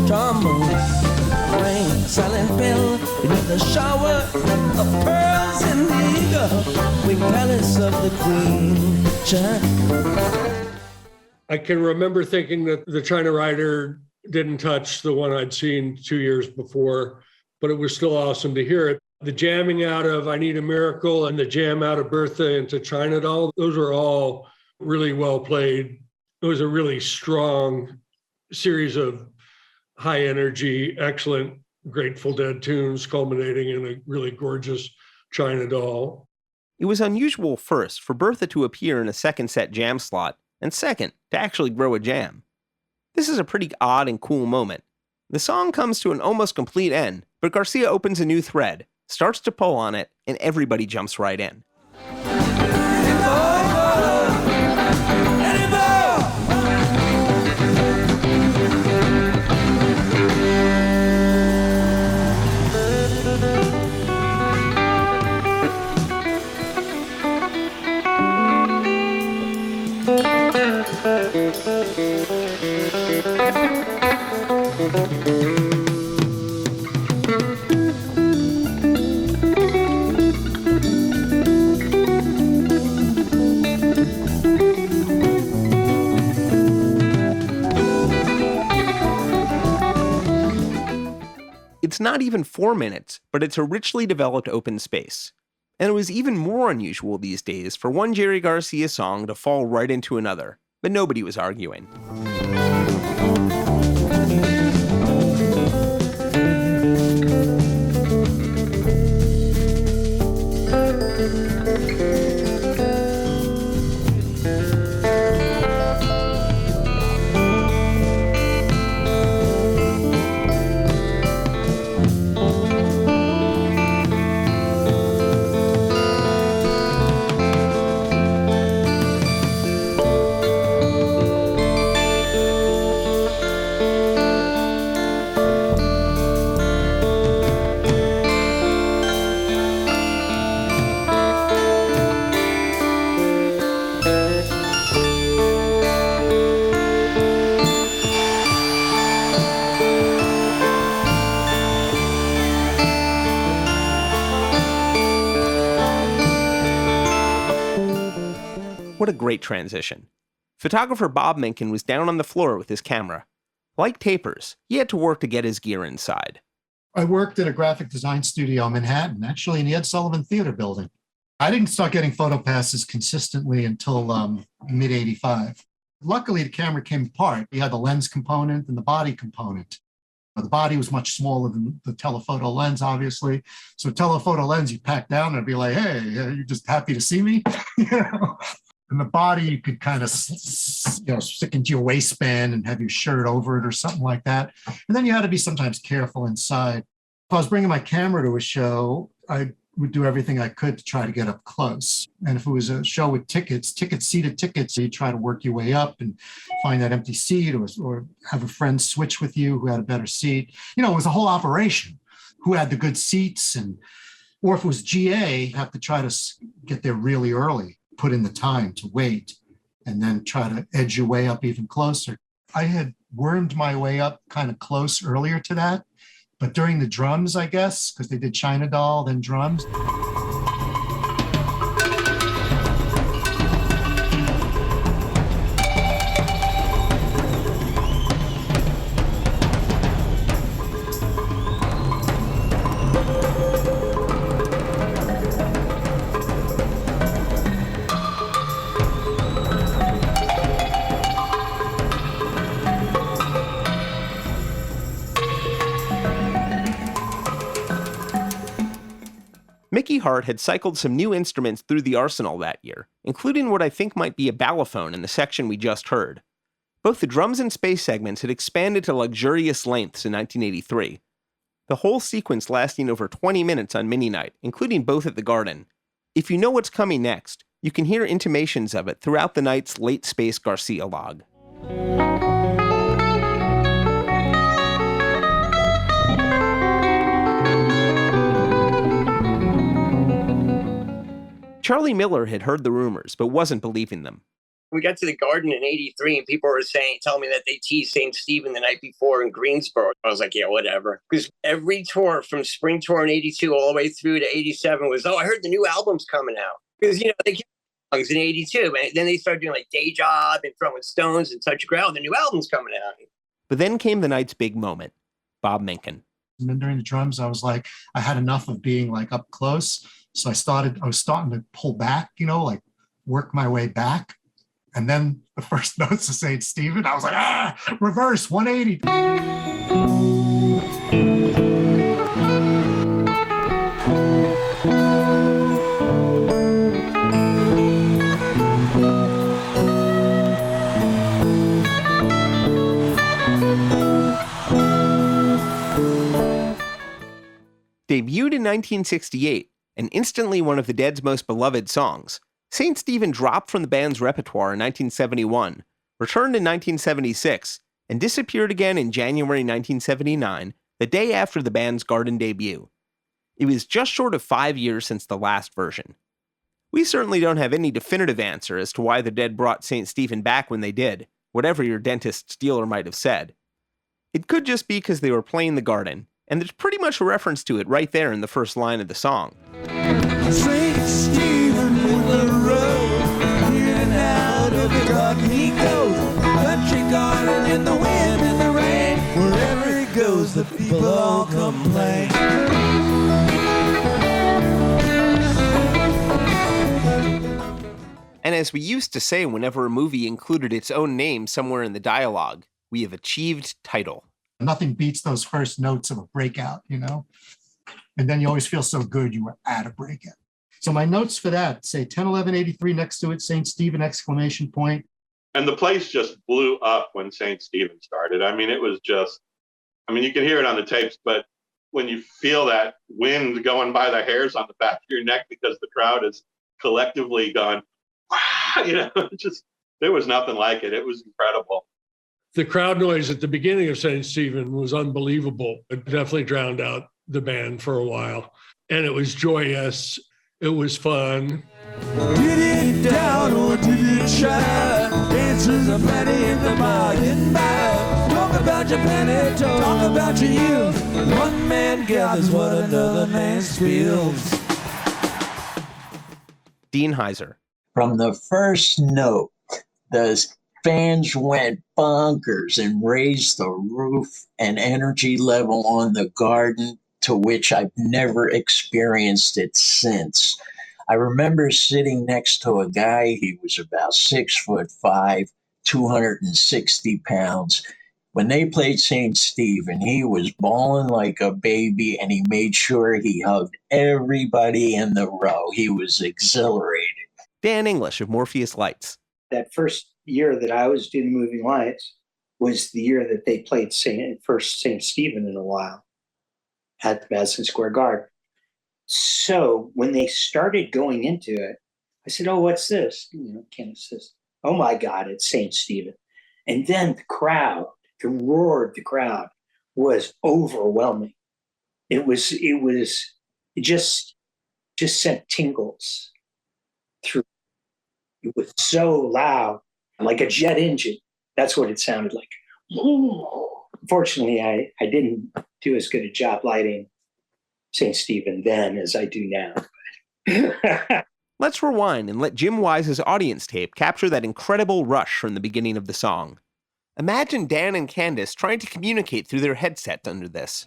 Trombone, rain, silent bell, beneath the shower of pearls and eagle, wing palace of the queen. I can remember thinking that the China Rider didn't touch the one I'd seen 2 years before, but it was still awesome to hear it. The jamming out of I Need a Miracle and the jam out of Bertha into China Doll, those were all really well played. It was a really strong series of high energy, excellent Grateful Dead tunes culminating in a really gorgeous China Doll. It was unusual, first, for Bertha to appear in a second set jam slot, and second, to actually grow a jam. This is a pretty odd and cool moment. The song comes to an almost complete end, but Garcia opens a new thread, starts to pull on it, and everybody jumps right in. It's not even 4 minutes, but it's a richly developed open space. And it was even more unusual these days for one Jerry Garcia song to fall right into another, but nobody was arguing. great transition. Photographer Bob Minkin was down on the floor with his camera. Like Tapers, he had to work to get his gear inside. I worked at a graphic design studio in Manhattan, actually in the Ed Sullivan Theater building. I didn't start getting photo passes consistently until mid-'85. Luckily, the camera came apart. You had the lens component and the body component. The body was much smaller than the telephoto lens, obviously. So telephoto lens, you pack down and be like, hey, you're just happy to see me? And the body, you could kind of stick into your waistband and have your shirt over it or something like that. And then you had to be sometimes careful inside. If I was bringing my camera to a show, I would do everything I could to try to get up close. And if it was a show with seated tickets, you try to work your way up and find that empty seat or have a friend switch with you who had a better seat. It was a whole operation. Who had the good seats? Or if it was GA, you have to try to get there really early, put in the time to wait, and then try to edge your way up even closer. I had wormed my way up kind of close earlier to that. But during the drums, I guess, because they did China Doll, then drums. Mickey Hart had cycled some new instruments through the arsenal that year, including what I think might be a balafone in the section we just heard. Both the drums and space segments had expanded to luxurious lengths in 1983. The whole sequence lasting over 20 minutes on Mini Night, including both at the Garden. If you know what's coming next, you can hear intimations of it throughout the night's Late Space Garcia log. Charlie Miller had heard the rumors, but wasn't believing them. We got to the Garden in 83 and people were telling me that they teased St. Stephen the night before in Greensboro. I was like, yeah, whatever. Because every tour from spring tour in 82 all the way through to 87 was, I heard the new album's coming out. Because, they kept songs in 82. And then they started doing like Day Job and Throwing Stones and Touch Ground. The new album's coming out. But then came the night's big moment, Bob Minkin. And then during the drums, I was like, I had enough of being like up close. So I was starting to pull back, like work my way back. And then the first notes of St. Stephen, I was like, reverse 180. Debuted in 1968, and instantly one of the Dead's most beloved songs, St. Stephen dropped from the band's repertoire in 1971, returned in 1976, and disappeared again in January 1979, the day after the band's Garden debut. It was just short of 5 years since the last version. We certainly don't have any definitive answer as to why the Dead brought St. Stephen back when they did, whatever your dentist's dealer might have said. It could just be because they were playing the Garden, and there's pretty much a reference to it right there in the first line of the song. St. Stephen in the road, in and out of the garden he goes. Country garden in the wind and the rain, wherever he goes the people all complain. And as we used to say whenever a movie included its own name somewhere in the dialogue, we have achieved title. Nothing beats those first notes of a breakout, And then you always feel so good you were at a breakout. So my notes for that say 10-11-83 next to it, St. Stephen ! And the place just blew up when St. Stephen started. It was just, you can hear it on the tapes, but when you feel that wind going by the hairs on the back of your neck because the crowd is collectively gone, there was nothing like it. It was incredible. The crowd noise at the beginning of St. Stephen was unbelievable. It definitely drowned out the band for a while. And it was joyous. It was fun. Did it down or did it shine? Dancers are plenty in the by and by. Talk about your planet, talk about your youth. One man gathers what another man spills. Dean Heiser. From the first note, the fans went bonkers and raised the roof and energy level on the garden to which I've never experienced it since. I remember sitting next to a guy, he was about 6'5", 260 pounds. When they played St. Stephen, he was bawling like a baby, and he made sure he hugged everybody in the row. He was exhilarated. Dan English of Morpheus Lights. That first year that I was doing Moving Lights was the year that they played St. Stephen in a while at the Madison Square Garden. So when they started going into it, I said, "Oh, what's this?" Ken says, "Oh my God, it's St. Stephen." And then the crowd, the roar of the crowd was overwhelming. It just sent tingles through. It was so loud, like a jet engine. That's what it sounded like. Fortunately, I didn't do as good a job lighting St. Stephen then as I do now. Let's rewind and let Jim Wise's audience tape capture that incredible rush from the beginning of the song. Imagine Dan and Candace trying to communicate through their headsets under this.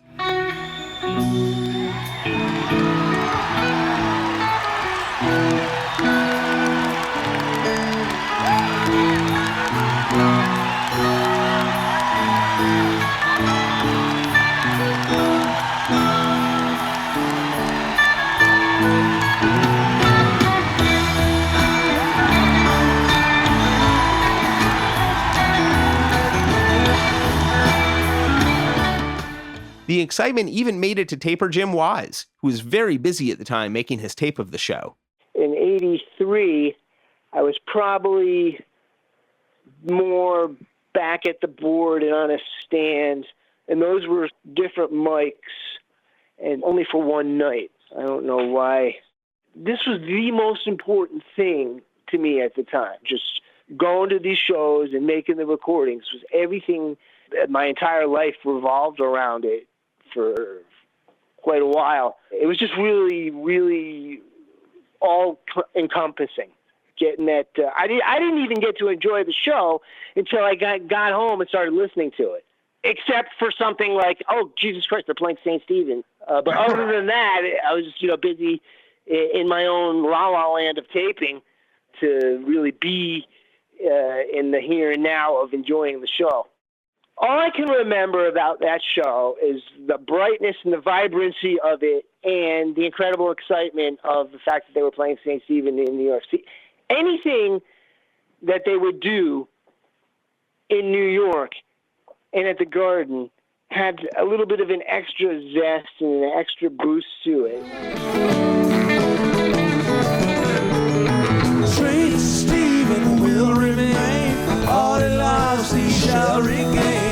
The excitement even made it to taper Jim Wise, who was very busy at the time making his tape of the show. In '83, I was probably more back at the board and on a stand, and those were different mics, and only for one night. I don't know why. This was the most important thing to me at the time. Just going to these shows and making the recordings was everything. My entire life revolved around it for quite a while. It was just really, really all encompassing. Getting that, I didn't even get to enjoy the show until I got home and started listening to it. Except for something like, oh, Jesus Christ, they're playing St. Stephen. But other than that, I was just, busy in my own la-la land of taping to really be in the here and now of enjoying the show. All I can remember about that show is the brightness and the vibrancy of it and the incredible excitement of the fact that they were playing St. Stephen in New York. See, anything that they would do in New York and at the Garden had a little bit of an extra zest and an extra boost to it. St. Stephen will remain, all the lives he shall regain.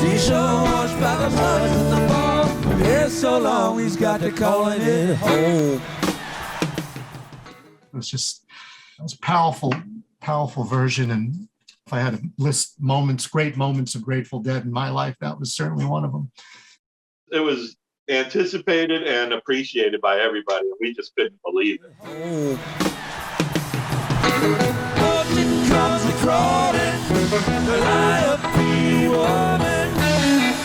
Seashore washed by the mud and the fall. Here so long he's got to calling it home. It was a powerful version. And if I had to list great moments of Grateful Dead in my life, that was certainly one of them. It was anticipated and appreciated by everybody, and we just couldn't believe it. Comes a crawling, the lie of the woman,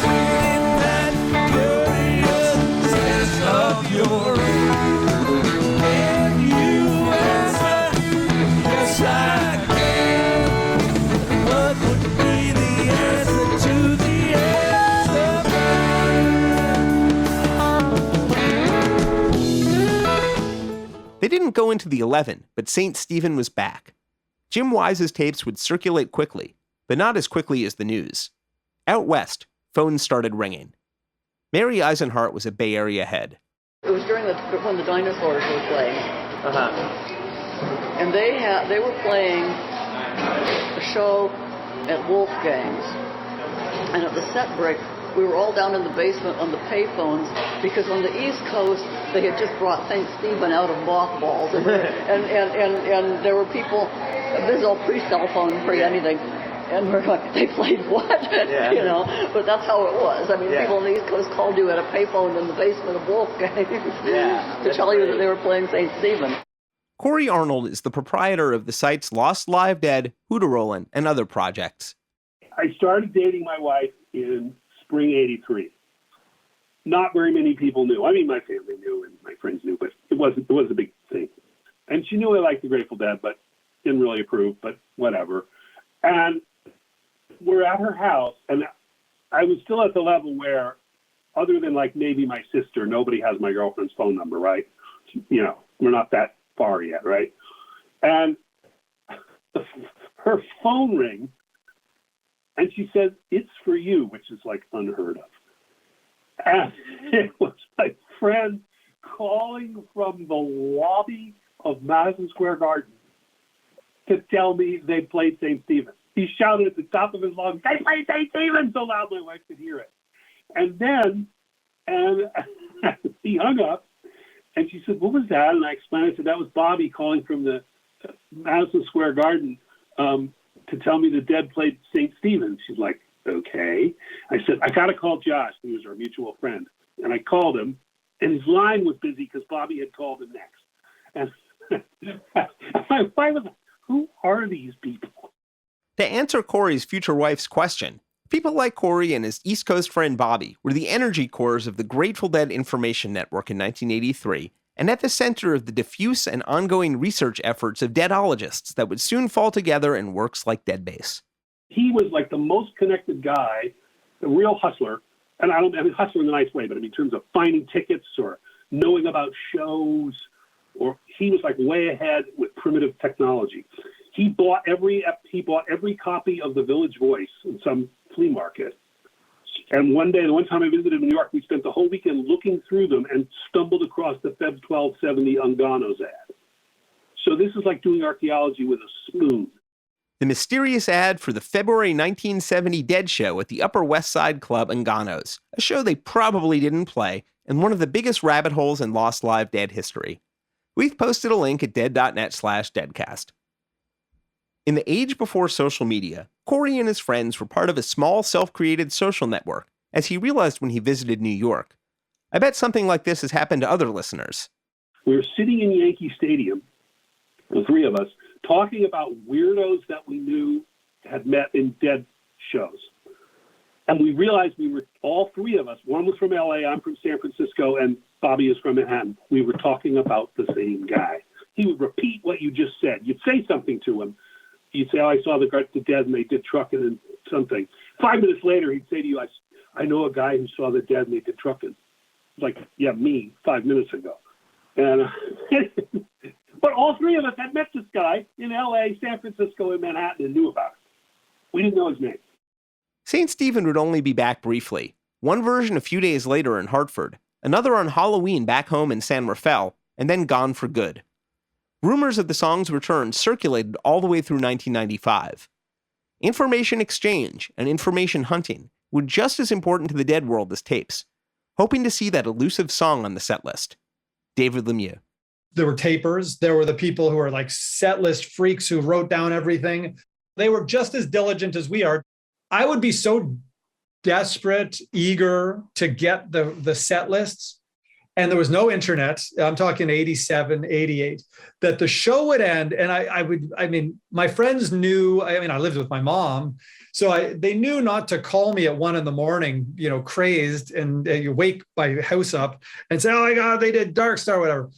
feeling that curious sense of your own. And you answer, yes I can. What would be the answer to the answer? They didn't go into the 11, but St. Stephen was back. Jim Wise's tapes would circulate quickly, but not as quickly as the news. Out west, phones started ringing. Mary Eisenhart was a Bay Area head. It was during when the Dinosaurs were playing. And they were playing a show at Wolfgang's. And at the set break, we were all down in the basement on the payphones because on the East Coast, they had just brought St. Stephen out of mothballs. And there were people, this is all pre-cell phone, pre-anything. And we're going, they played what? Yeah. But that's how it was. I mean, people on the East Coast called you at a payphone in the basement of Wolfgang's to tell you that they were playing St. Stephen. Corry Arnold is the proprietor of the sites Lost Live Dead, Hooterolin, and other projects. I started dating my wife in spring '83. Not very many people knew. I mean, my family knew and my friends knew, but it was a big thing. And she knew I liked the Grateful Dead, but didn't really approve, but whatever. And we're at her house, and I was still at the level where, other than like maybe my sister, nobody has my girlfriend's phone number, right? You know, we're not that far yet, right? And her phone rings, and she says, "It's for you," which is like unheard of. And it was my friend calling from the lobby of Madison Square Garden to tell me they played St. Stephen's. He shouted at the top of his lungs, "They played St. Stephen's!" so loud my wife could hear it. And then, he hung up, and she said, "What was that?" And I explained, I said, "That was Bobby calling from the Madison Square Garden to tell me the Dead played St. Stephen's." She's like, "Okay." I said, "I got to call Josh," who was our mutual friend. And I called him, and his line was busy because Bobby had called him next. And my wife was like, "Who are these people?" To answer Corry's future wife's question, people like Corry and his East Coast friend Bobby were the energy cores of the Grateful Dead Information Network in 1983, and at the center of the diffuse and ongoing research efforts of deadologists that would soon fall together in works like Deadbase. He was like the most connected guy, a real hustler. And I mean hustler in a nice way, but in terms of finding tickets or knowing about shows, or he was like way ahead with primitive technology. He bought every copy of the Village Voice in some flea market. And one time I visited New York, we spent the whole weekend looking through them and stumbled across the Feb 1270 Unganos ad. So this is like doing archaeology with a spoon. The mysterious ad for the February 1970 Dead show at the Upper West Side Club Unganos, a show they probably didn't play, and one of the biggest rabbit holes in Lost Live Dead history. We've posted a link at dead.net/deadcast. In the age before social media, Corry and his friends were part of a small self-created social network, as he realized when he visited New York. I bet something like this has happened to other listeners. We were sitting in Yankee Stadium, the three of us, talking about weirdos that we knew had met in Dead shows. And we realized we were, all three of us, one was from LA, I'm from San Francisco, and Bobby is from Manhattan. We were talking about the same guy. He would repeat what you just said. You'd say something to him. You'd say, "Oh, I saw the Dead and they did Truckin' and something." 5 minutes later, he'd say to you, I know a guy who saw the Dead and they did Truckin'. It's like, yeah, me, 5 minutes ago. And but all three of us had met this guy in LA, San Francisco, and Manhattan and knew about it. We didn't know his name. St. Stephen would only be back briefly. One version a few days later in Hartford, another on Halloween back home in San Rafael, and then gone for good. Rumors of the song's return circulated all the way through 1995. Information exchange and information hunting were just as important to the Dead world as tapes, hoping to see that elusive song on the set list. David Lemieux. There were tapers. There were the people who were like set list freaks who wrote down everything. They were just as diligent as we are. I would be so desperate, eager to get the set lists. And there was no internet. I'm talking 87, 88, that the show would end. And my friends knew, I lived with my mom. So they knew not to call me at 1 a.m, crazed, and you wake my house up and say, "Oh my God, they did Dark Star," whatever.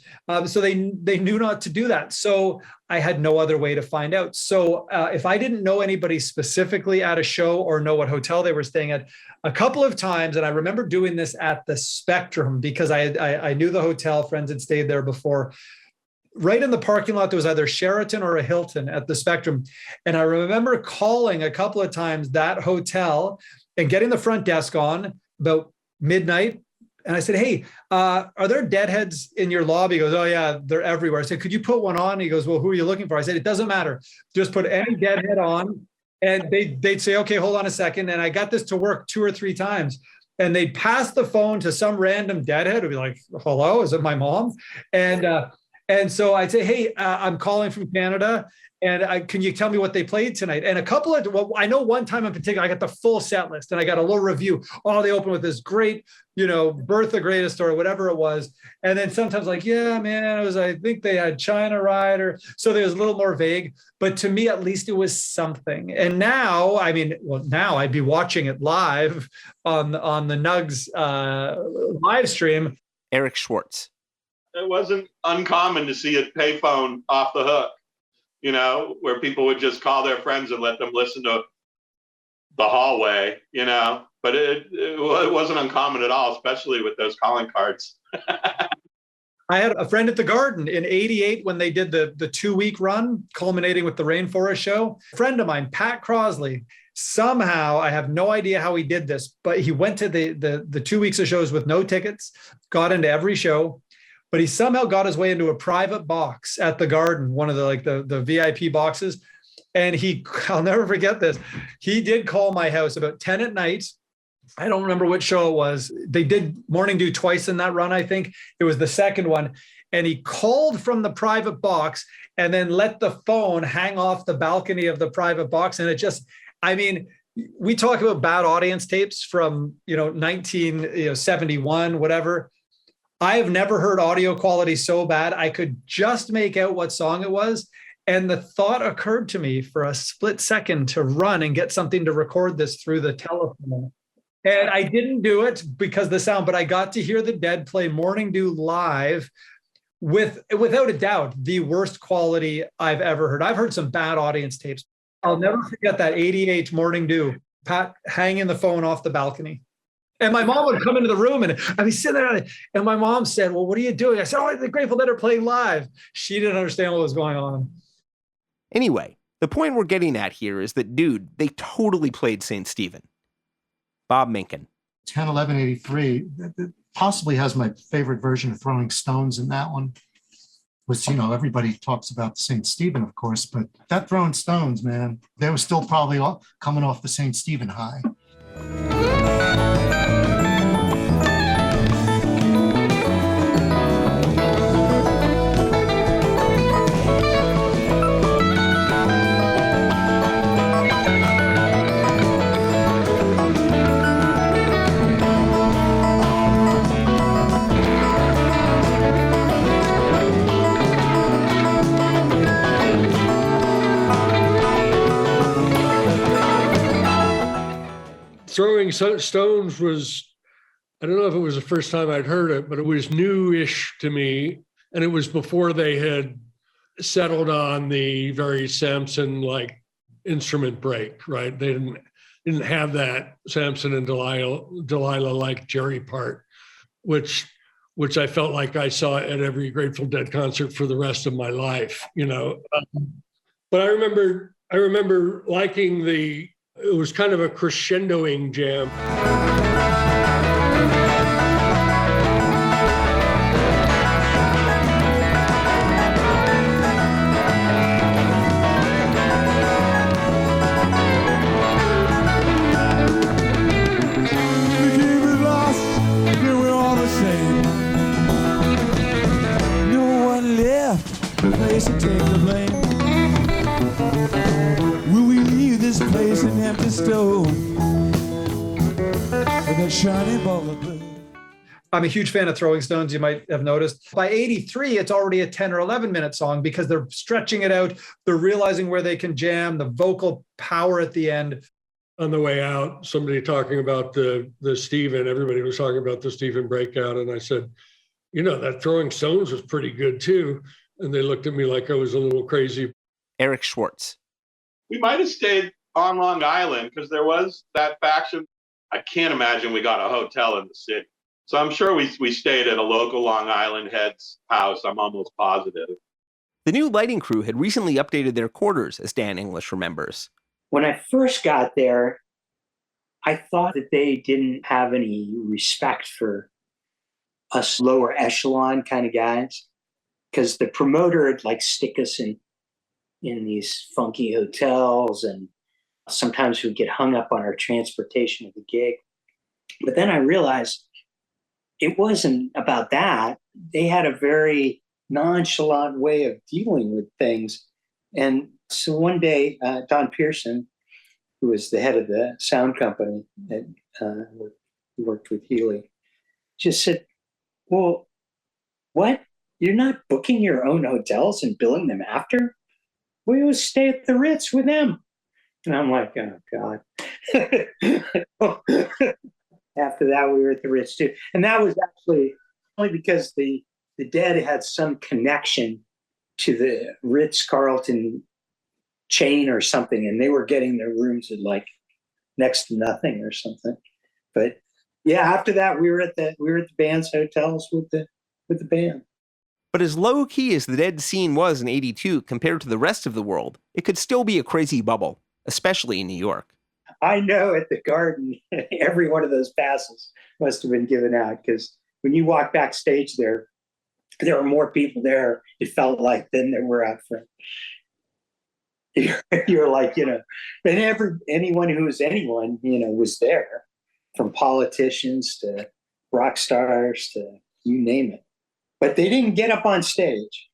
So they knew not to do that. So I had no other way to find out. So if I didn't know anybody specifically at a show or know what hotel they were staying at, a couple of times, and I remember doing this at the Spectrum because I knew the hotel, friends had stayed there before. Right in the parking lot, there was either Sheraton or a Hilton at the Spectrum. And I remember calling a couple of times that hotel and getting the front desk on about midnight. And I said, "Hey, are there Deadheads in your lobby?" He goes, "Oh yeah, they're everywhere." I said, "Could you put one on?" He goes, "Well, who are you looking for?" I said, "It doesn't matter. Just put any Deadhead on." And they'd say, "Okay, hold on a second." And I got this to work 2 or 3 times. And they'd pass the phone to some random Deadhead who'd be like, "Hello, is it my mom?" And so I'd say, "Hey, I'm calling from Canada." And can you tell me what they played tonight? And a couple of, well, I know one time in particular, I got the full set list and I got a little review. Oh, they opened with this great, Birth the Greatest or whatever it was. And then sometimes like, yeah, man, I think they had China Rider. So there was a little more vague, but to me, at least it was something. And now, now I'd be watching it live on the Nugs live stream. Eric Schwartz. It wasn't uncommon to see a payphone off the hook, where people would just call their friends and let them listen to the hallway, but it wasn't uncommon at all, especially with those calling cards. I had a friend at the Garden in '88 when they did the 2-week run, culminating with the Rainforest show. A friend of mine, Pat Crosley, somehow, I have no idea how he did this, but he went to the 2 weeks of shows with no tickets, got into every show, but he somehow got his way into a private box at the Garden, one of the VIP boxes. And I'll never forget this. He did call my house about 10 at night. I don't remember which show it was. They did Morning Dew twice in that run, I think. It was the second one. And he called from the private box and then let the phone hang off the balcony of the private box. And it just, we talk about bad audience tapes from, 1971, whatever. I have never heard audio quality so bad. I could just make out what song it was. And the thought occurred to me for a split second to run and get something to record this through the telephone. And I didn't do it because of the sound, but I got to hear the Dead play Morning Dew live without a doubt, the worst quality I've ever heard. I've heard some bad audience tapes. I'll never forget that 88 Morning Dew, Pat hanging the phone off the balcony. And my mom would come into the room and I'd be sitting there and my mom said, well, what are you doing? I said, oh, the Grateful Dead are playing live. She didn't understand what was going on. Anyway, the point we're getting at here is that, dude, they totally played St. Stephen. Bob Minkin. 10-11-83 possibly has my favorite version of Throwing Stones in that one. Which, everybody talks about St. Stephen, of course, but that Throwing Stones, man, they were still probably coming off the St. Stephen high. Throwing Stones was, I don't know if it was the first time I'd heard it, but it was new-ish to me. And it was before they had settled on the very Samson-like instrument break, right? They didn't have that Samson and Delilah-like Jerry part, which I felt like I saw at every Grateful Dead concert for the rest of my life, But I remember liking it was kind of a crescendoing jam. Place to take the blame. Will we leave this place and have to stow with that shiny ball of blue? I'm a huge fan of Throwing Stones, you might have noticed. By 83, it's already a 10 or 11 minute song because they're stretching it out. They're realizing where they can jam, the vocal power at the end. On the way out, somebody talking about the Stephen, everybody was talking about the Stephen breakout. And I said, that Throwing Stones was pretty good too. And they looked at me like I was a little crazy. Eric Schwartz. We might have stayed on Long Island because there was that faction. I can't imagine we got a hotel in the city. So I'm sure we stayed at a local Long Island head's house. I'm almost positive. The new lighting crew had recently updated their quarters, as Dan English remembers. When I first got there, I thought that they didn't have any respect for us lower echelon kind of guys. Because the promoter would stick us in these funky hotels, and sometimes we'd get hung up on our transportation of the gig. But then I realized it wasn't about that. They had a very nonchalant way of dealing with things. And So one day, Don Pearson, who was the head of the sound company that worked with Healy, just said, well, what? You're not booking your own hotels and billing them after? We always stay at the Ritz with them. And I'm like, oh, God. After that, we were at the Ritz, too. And that was actually only because the Dead had some connection to the Ritz-Carlton chain or something, and they were getting their rooms at like next to nothing or something. But yeah, after that, we were at the band's hotels with the band. But as low-key as the Dead scene was in 82 compared to the rest of the world, it could still be a crazy bubble, especially in New York. I know at the Garden, every one of those passes must have been given out, because when you walk backstage there were more people there, it felt like, than there were out front. You're like, and anyone who was anyone, was there, from politicians to rock stars to you name it. But they didn't get up on stage,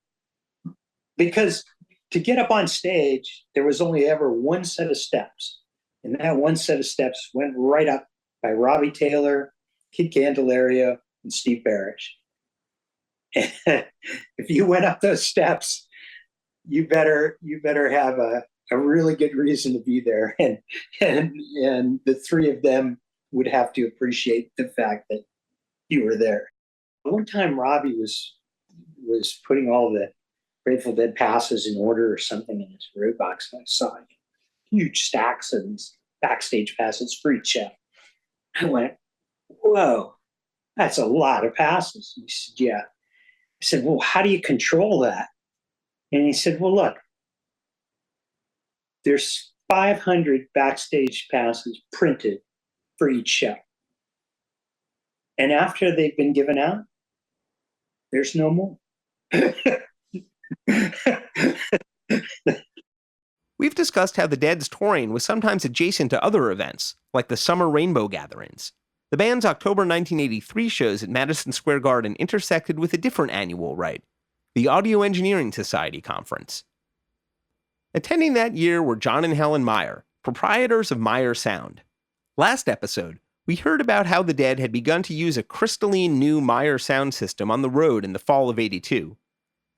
because to get up on stage, there was only ever one set of steps. And that one set of steps went right up by Robbie Taylor, Kid Candelario, and Steve Barish. And if you went up those steps, you better have a really good reason to be there. And the three of them would have to appreciate the fact that you were there. One time Robbie was putting all the Grateful Dead passes in order or something in his road box, and I saw huge stacks of these Backstage passes for each show. I went, whoa, that's a lot of passes. He said, yeah. I said, well, how do you control that? And he said, well, look, there's 500 Backstage passes printed for each show. And after they've been given out, there's no more. We've discussed how the Dead's touring was sometimes adjacent to other events, like the Summer Rainbow Gatherings. The band's October 1983 shows at Madison Square Garden intersected with a different annual rite, the Audio Engineering Society Conference. Attending that year were John and Helen Meyer, proprietors of Meyer Sound. Last episode, we heard about how the Dead had begun to use a crystalline new Meyer sound system on the road in the fall of 82.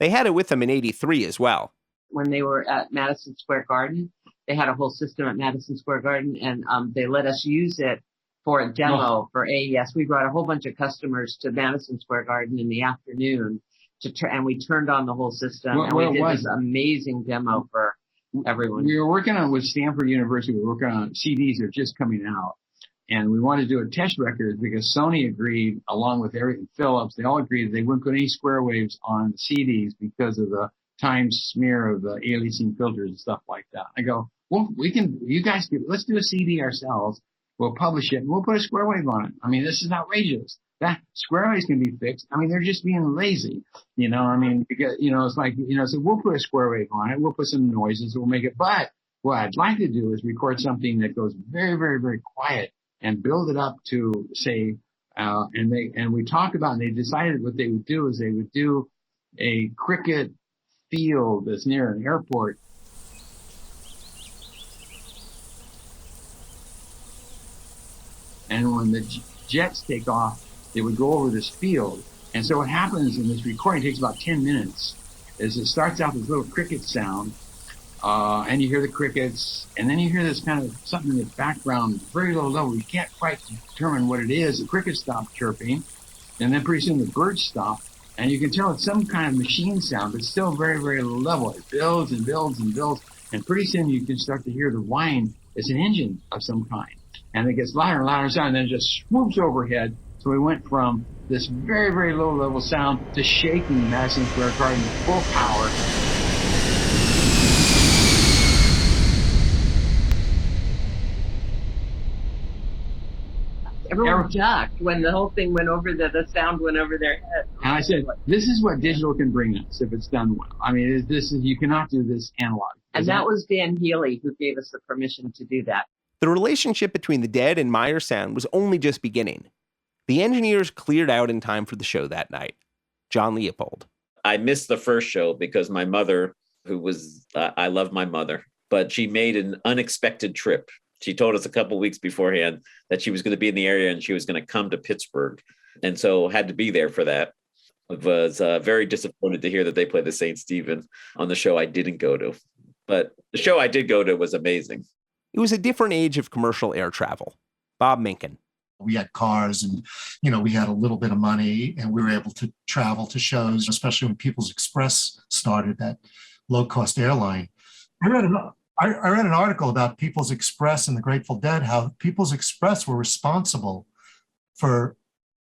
They had it with them in 83 as well. When they were at Madison Square Garden, they had a whole system at Madison Square Garden, and they let us use it for a demo for AES. We brought a whole bunch of customers to Madison Square Garden in the afternoon, and we turned on the whole system, and we did this amazing demo for everyone. We were working on with Stanford University. We were working on CDs that are just coming out. And we wanted to do a test record because Sony agreed, along with everything, Philips, they all agreed that they wouldn't put any square waves on CDs because of the time smear of the aliasing filters and stuff like that. I go, well, let's do a CD ourselves. We'll publish it and we'll put a square wave on it. I mean, this is outrageous. That square waves can be fixed. I mean, they're just being lazy, because, it's like, so we'll put a square wave on it. We'll put some noises. We'll make it. But what I'd like to do is record something that goes very, very, very quiet and build it up to, say, and we talked about, and they decided what they would do is they would do a cricket field that's near an airport. And when the jets take off, they would go over this field. And so what happens in this recording, takes about 10 minutes, is it starts out with this little cricket sound, and you hear the crickets, and then you hear this kind of something in the background, very low level. You can't quite determine what it is. The crickets stop chirping, and then pretty soon the birds stop, and you can tell it's some kind of machine sound, but still very, very low level. It builds and builds and builds, and pretty soon you can start to hear the whine. It's an engine of some kind, and it gets louder and louder and louder, and then it just swoops overhead. So we went from this very, very low level sound to shaking Madison Square Garden with full power. Everyone ducked when the whole thing went over, the sound went over their head. And I said, this is what digital can bring us if it's done well. I mean, you cannot do this analog. And that was Dan Healy who gave us the permission to do that. The relationship between the Dead and Meyer Sound was only just beginning. The engineers cleared out in time for the show that night. John Leopold. I missed the first show because my mother who was, I love my mother, but she made an unexpected trip. She told us a couple of weeks beforehand that she was going to be in the area and she was going to come to Pittsburgh. And so had to be there for that. I was very disappointed to hear that they played the St. Stephen on the show I didn't go to. But the show I did go to was amazing. It was a different age of commercial air travel. Bob Minkin. We had cars and, we had a little bit of money and we were able to travel to shows, especially when People's Express started, that low-cost airline. I read an article about People's Express and the Grateful Dead, how People's Express were responsible for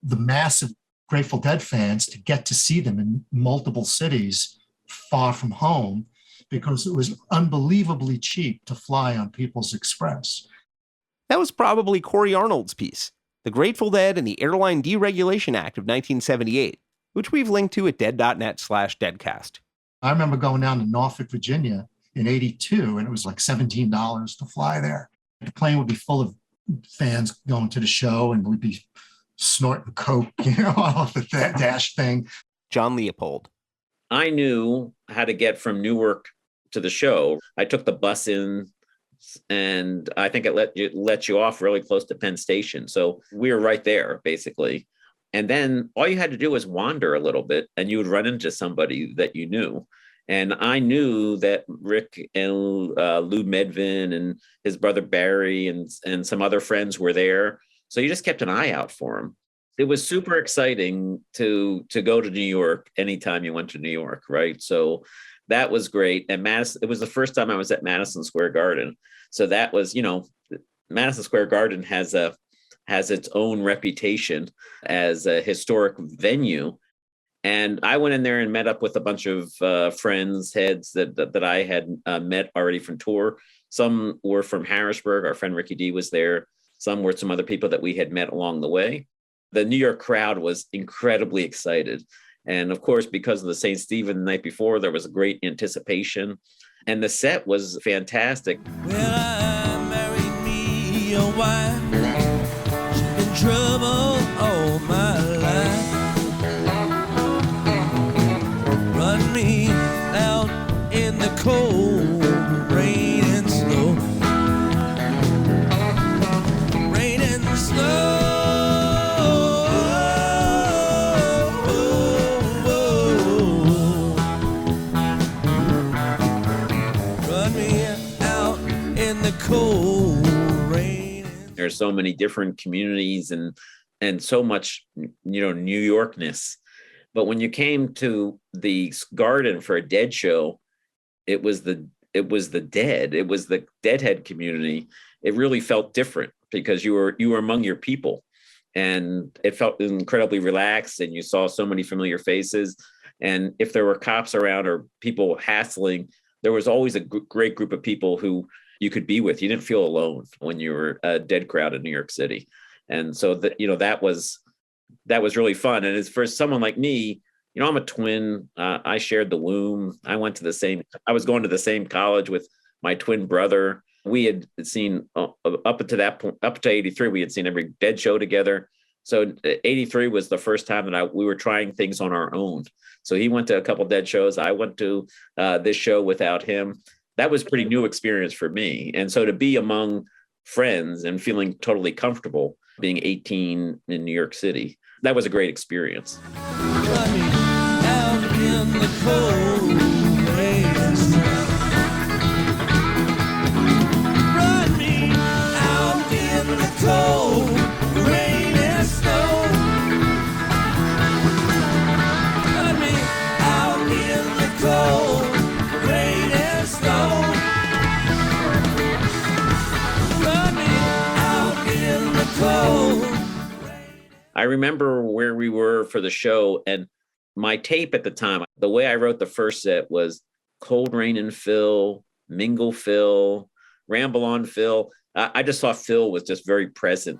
the massive Grateful Dead fans to get to see them in multiple cities far from home because it was unbelievably cheap to fly on People's Express. That was probably Corry Arnold's piece, The Grateful Dead and the Airline Deregulation Act of 1978, which we've linked to at dead.net/deadcast. I remember going down to Norfolk, Virginia in 82, and it was like $17 to fly there. The plane would be full of fans going to the show, and we'd be snorting coke, off the dash thing. John Leopold. I knew how to get from Newark to the show. I took the bus in, and I think it let you off really close to Penn Station. So we were right there, basically. And then all you had to do was wander a little bit, and you would run into somebody that you knew. And I knew that Rick and Lou Medvin and his brother Barry and some other friends were there. So you just kept an eye out for them. It was super exciting to go to New York anytime you went to New York, right? So that was great. And it was the first time I was at Madison Square Garden. So that was, Madison Square Garden has its own reputation as a historic venue. And I went in there and met up with a bunch of friends, heads that I had met already from tour. Some were from Harrisburg. Our friend Ricky D was there. Some were some other people that we had met along the way. The New York crowd was incredibly excited. And of course, because of the St. Stephen the night before, there was a great anticipation. And the set was fantastic. Well, I married me a wife. She's been trouble all my life. Run me out in the cold rain and snow. Rain and snow. There's so many different communities and so much, New Yorkness. But when you came to the Garden for a Dead show, it was the Dead. It was the Deadhead community. It really felt different because you were among your people, and it felt incredibly relaxed. And you saw so many familiar faces. And if there were cops around or people hassling, there was always a great group of people who you could be with. You didn't feel alone when you were a Dead crowd in New York City. And so that was really fun. And as for someone like me, I'm a twin. I shared the womb. I was going to the same college with my twin brother. We had seen up to that point, up to 83, we had seen every Dead show together. So 83 was the first time that we were trying things on our own. So he went to a couple Dead shows. I went to this show without him. That was a pretty new experience for me. And so to be among friends and feeling totally comfortable being 18 in New York City, that was a great experience. Out in the cold rain. Run me out in the cold rain and snow. Run me out in the cold rain and snow. Run me out in the cold. I remember where we were for the show, and my tape at the time, the way I wrote the first set was Cold Rain and Phil, Mingle Phil, Ramble on Phil. I just thought Phil was just very present.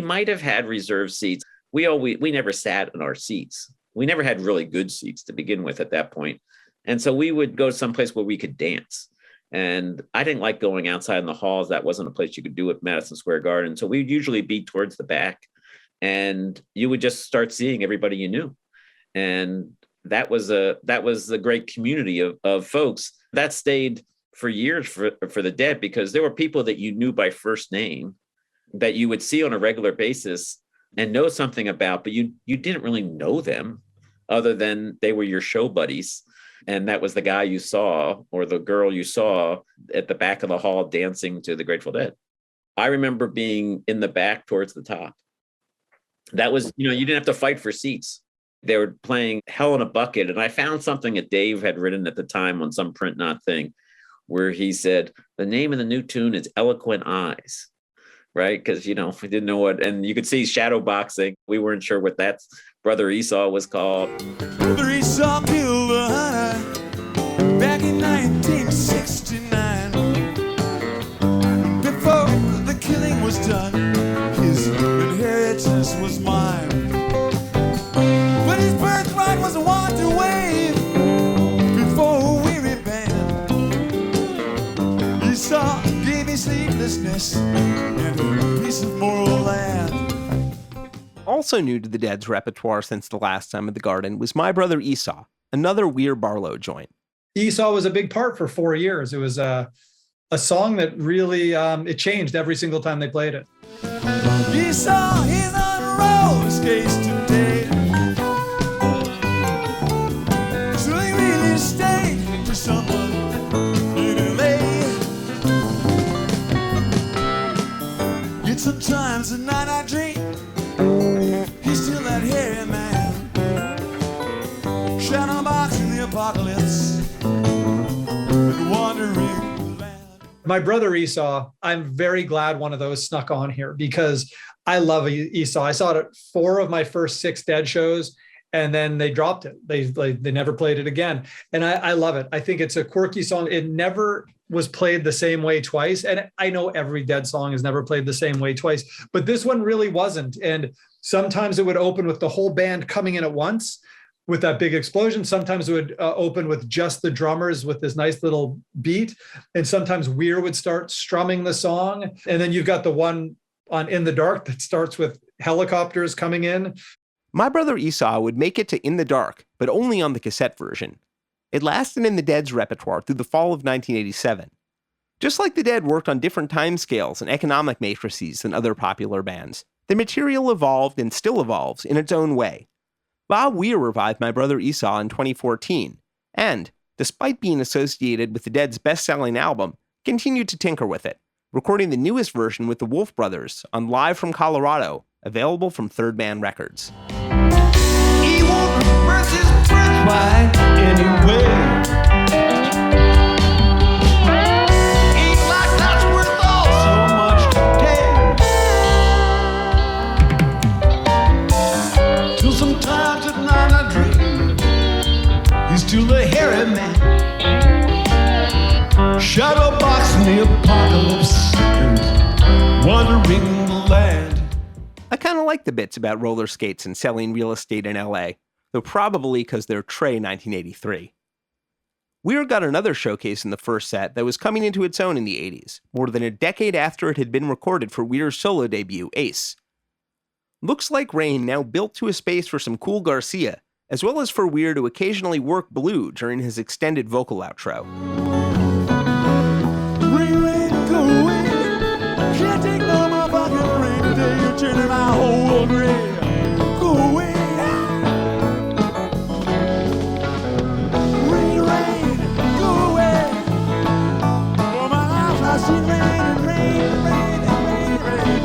might have had reserved seats. We never sat in our seats. We never had really good seats to begin with at that point. And so we would go someplace where we could dance. And I didn't like going outside in the halls. That wasn't a place you could do at Madison Square Garden. So we'd usually be towards the back, and you would just start seeing everybody you knew. And that was a great community of folks that stayed for years for the Dead, because there were people that you knew by first name that you would see on a regular basis and know something about, but you didn't really know them other than they were your show buddies. And that was the guy you saw or the girl you saw at the back of the hall dancing to the Grateful Dead. I remember being in the back towards the top. That was, you didn't have to fight for seats. They were playing Hell in a Bucket. And I found something that Dave had written at the time on some print knot thing where he said, the name of the new tune is Eloquent Eyes, right? Because, we didn't know what, and you could see shadow boxing. We weren't sure what that Brother Esau was called. Brother Esau killed a hunter back in 1969. Before the killing was done, his inheritance was mine. But his birthright was a water wave before a weary band. Esau gave me sleeplessness and a piece of moral land. Also new to the Dead's repertoire since the last time at the Garden was My Brother Esau, another Weir Barlow joint. Esau was a big part for 4 years. It was a song that really, it changed every single time they played it. Esau, he's on roller skates today. So he really stayed for someone in LA. Yet sometimes at night I dream he's still that hairy man, shadow boxing the apocalypse and wandering land. My Brother Esau, I'm very glad one of those snuck on here because I love Esau. I saw it at 4 of my first 6 Dead shows, and then they dropped it. They never played it again. And I love it. I think it's a quirky song. It never was played the same way twice. And I know every Dead song is never played the same way twice, but this one really wasn't. And sometimes it would open with the whole band coming in at once with that big explosion. Sometimes it would open with just the drummers with this nice little beat. And sometimes Weir would start strumming the song. And then you've got the one on In the Dark that starts with helicopters coming in. My Brother Esau would make it to In the Dark, but only on the cassette version. It lasted in the Dead's repertoire through the fall of 1987. Just like the Dead worked on different timescales and economic matrices than other popular bands, the material evolved and still evolves in its own way. Bob Weir revived My Brother Esau in 2014, and, despite being associated with the Dead's best-selling album, continued to tinker with it, recording the newest version with the Wolf Brothers on Live from Colorado, available from Third Man Records. He won't reverse his birthright anyway. Ain't like that's worth all so much today. Till sometimes at night I dream he's still a hairy man, shadow boxing the apocalypse and wandering the land. I kind of like the bits about roller skates and selling real estate in LA, though probably because they're Trey 1983. Weir got another showcase in the first set that was coming into its own in the 80s, more than a decade after it had been recorded for Weir's solo debut, Ace. Looks Like Rain now built to a space for some cool Garcia, as well as for Weir to occasionally work Blue during his extended vocal outro. Rain, rain, go away. Can't take no more fucking rain today. You're turning my whole world gray. Go away. Rain, rain, go away. Oh, my eyes, I see rain and rain and rain and rain, rain.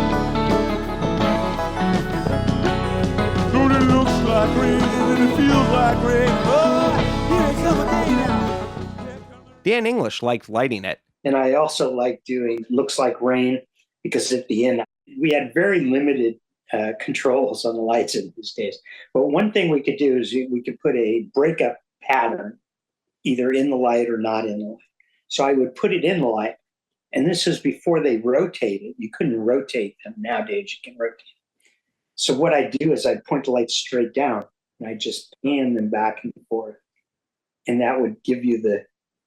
Lord, it looks like rain and it feels like rain. Oh, here it comes again now. Dan English liked lighting it. And I also like doing Looks Like Rain because at the end, we had very limited controls on the lights in these days. But one thing we could do is we could put a breakup pattern either in the light or not in the light. So I would put it in the light. And this is before they rotated. You couldn't rotate them. Nowadays, you can rotate. So what I do is I'd point the lights straight down and I just pan them back and forth. And that would give you the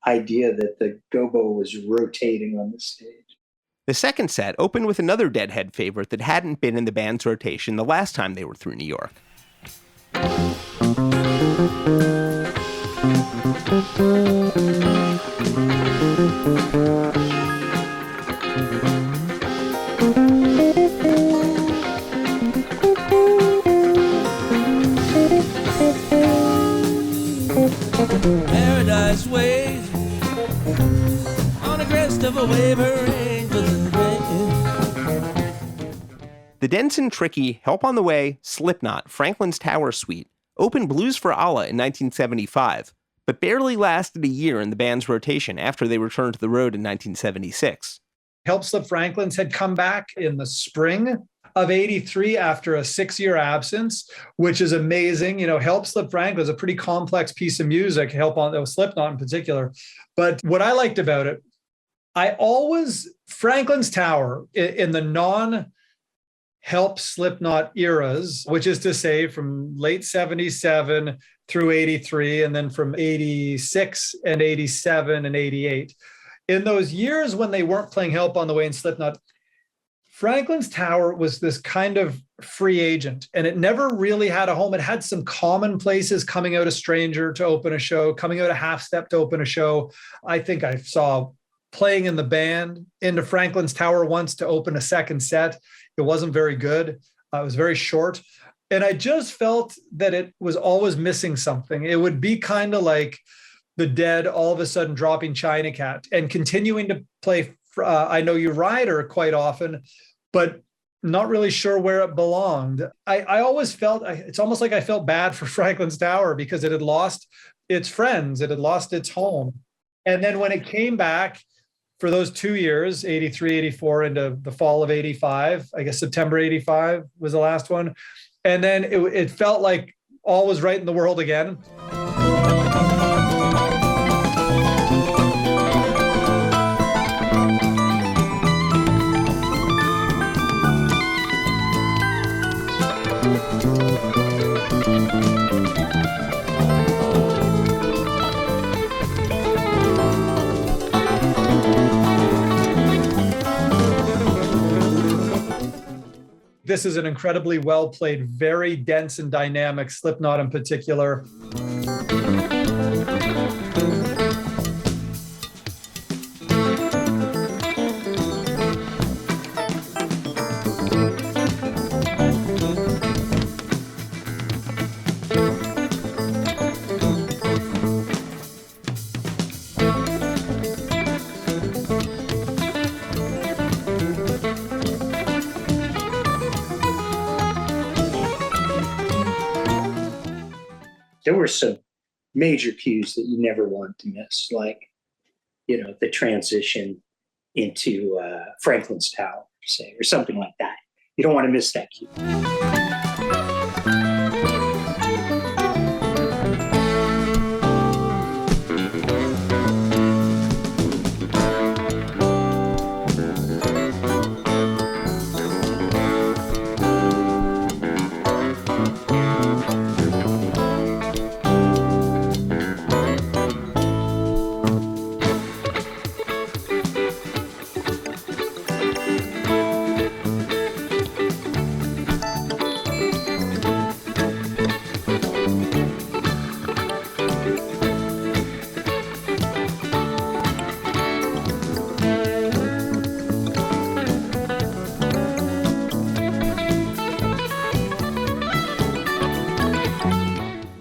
idea that the gobo was rotating on the stage. The second set opened with another Deadhead favorite that hadn't been in the band's rotation the last time they were through New York. Paradise waves on the crest of a wave, her angels in rain. The Denson Tricky, Help on the Way, Slipknot, Franklin's Tower Suite opened Blues for Allah in 1975, but barely lasted a year in the band's rotation after they returned to the road in 1976. Help Slip Franklin's had come back in the spring of 83 after a 6-year absence, which is amazing. You know, Help Slip Franklin's a pretty complex piece of music, Slipknot in particular. But what I liked about it, Franklin's Tower in the non-Help Slipknot eras, which is to say from late 77 through 83, and then from 86 and 87 and 88. In those years when they weren't playing Help on the Way and Slipknot, Franklin's Tower was this kind of free agent, and it never really had a home. It had some commonplaces, coming out a Stranger to open a show, coming out a Half Step to open a show. I think I saw Playing in the Band into Franklin's Tower once to open a second set. It wasn't very good. It was very short. And I just felt that it was always missing something. It would be kind of like the Dead all of a sudden dropping China Cat and continuing to play I Know You Rider quite often, but not really sure where it belonged. I always felt, it's almost like I felt bad for Franklin's Tower because it had lost its friends, it had lost its home. And then when it came back for those 2 years, 83, 84, into the fall of 85, I guess September 85 was the last one. And then it felt like all was right in the world again. This is an incredibly well-played, very dense and dynamic, Slipknot in particular. There were some major cues that you never want to miss, like, you know, the transition into Franklin's Tower, say, or something like that. You don't want to miss that cue.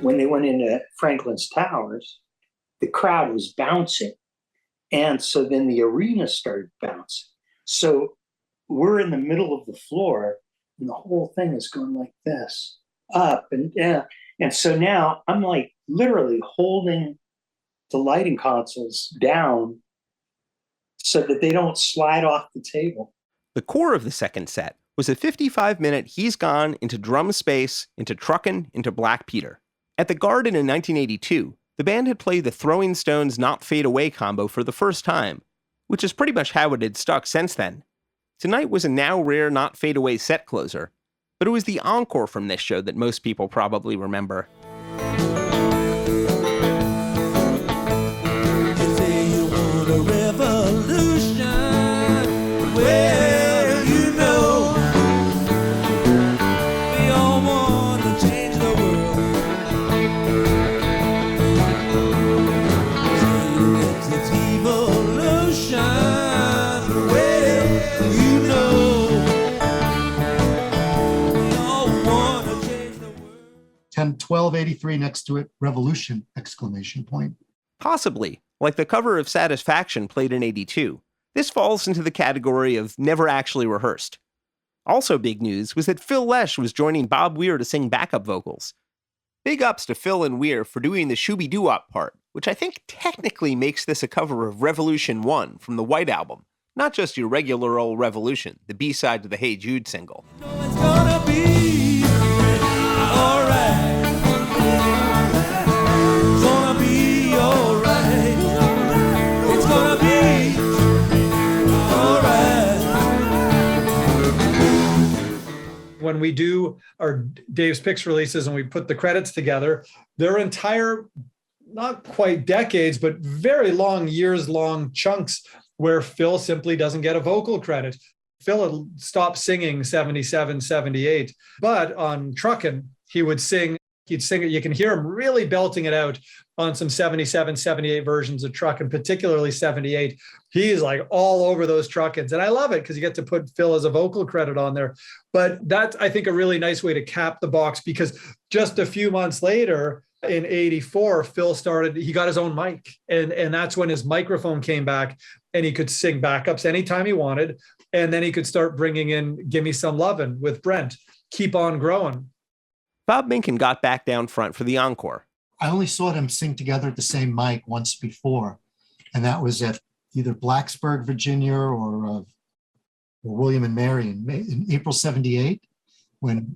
When they went into Franklin's Towers, the crowd was bouncing. And so then the arena started bouncing. So we're in the middle of the floor and the whole thing is going like this, up and down. And so now I'm like literally holding the lighting consoles down so that they don't slide off the table. The core of the second set was a 55-minute He's Gone into Drum Space, into Truckin', into Black Peter. At the Garden in 1982, the band had played the Throwing Stones Not Fade Away combo for the first time, which is pretty much how it had stuck since then. Tonight was a now rare Not Fade Away set closer, But it was the encore from this show that most people probably remember. You say you want a revolution. Well, you know, we all want to change the world. It's evolution. Well, you know, we all want to change the world. 10-12-83 next to it, revolution, exclamation point. Possibly, like the cover of Satisfaction played in 82. This falls into the category of never actually rehearsed. Also big news was that Phil Lesh was joining Bob Weir to sing backup vocals. Big ups to Phil and Weir for doing the shooby-doo-wop part, which I think technically makes this a cover of Revolution 1 from the White Album, not just your regular old Revolution, the B-side to the Hey Jude single. It's gonna be alright. It's gonna be alright. It's gonna be alright. When we do our Dave's Picks releases and we put the credits together, their entire, not quite decades, but very long, years-long chunks where Phil simply doesn't get a vocal credit. Phil had stopped singing 77, 78, but on Truckin', he'd sing it. You can hear him really belting it out on some 77, 78 versions of Truckin', particularly 78. He's like all over those Truckins. And I love it because you get to put Phil as a vocal credit on there. But that's, I think, a really nice way to cap the box, because just a few months later, in 84, Phil he got his own mic. And that's when his microphone came back and he could sing backups anytime he wanted. And then he could start bringing in Gimme Some Lovin' with Brent, Keep On Growing. Bob Minkin got back down front for the encore. I only saw them sing together at the same mic once before, and that was at either Blacksburg, Virginia, or William and Mary in April 78, when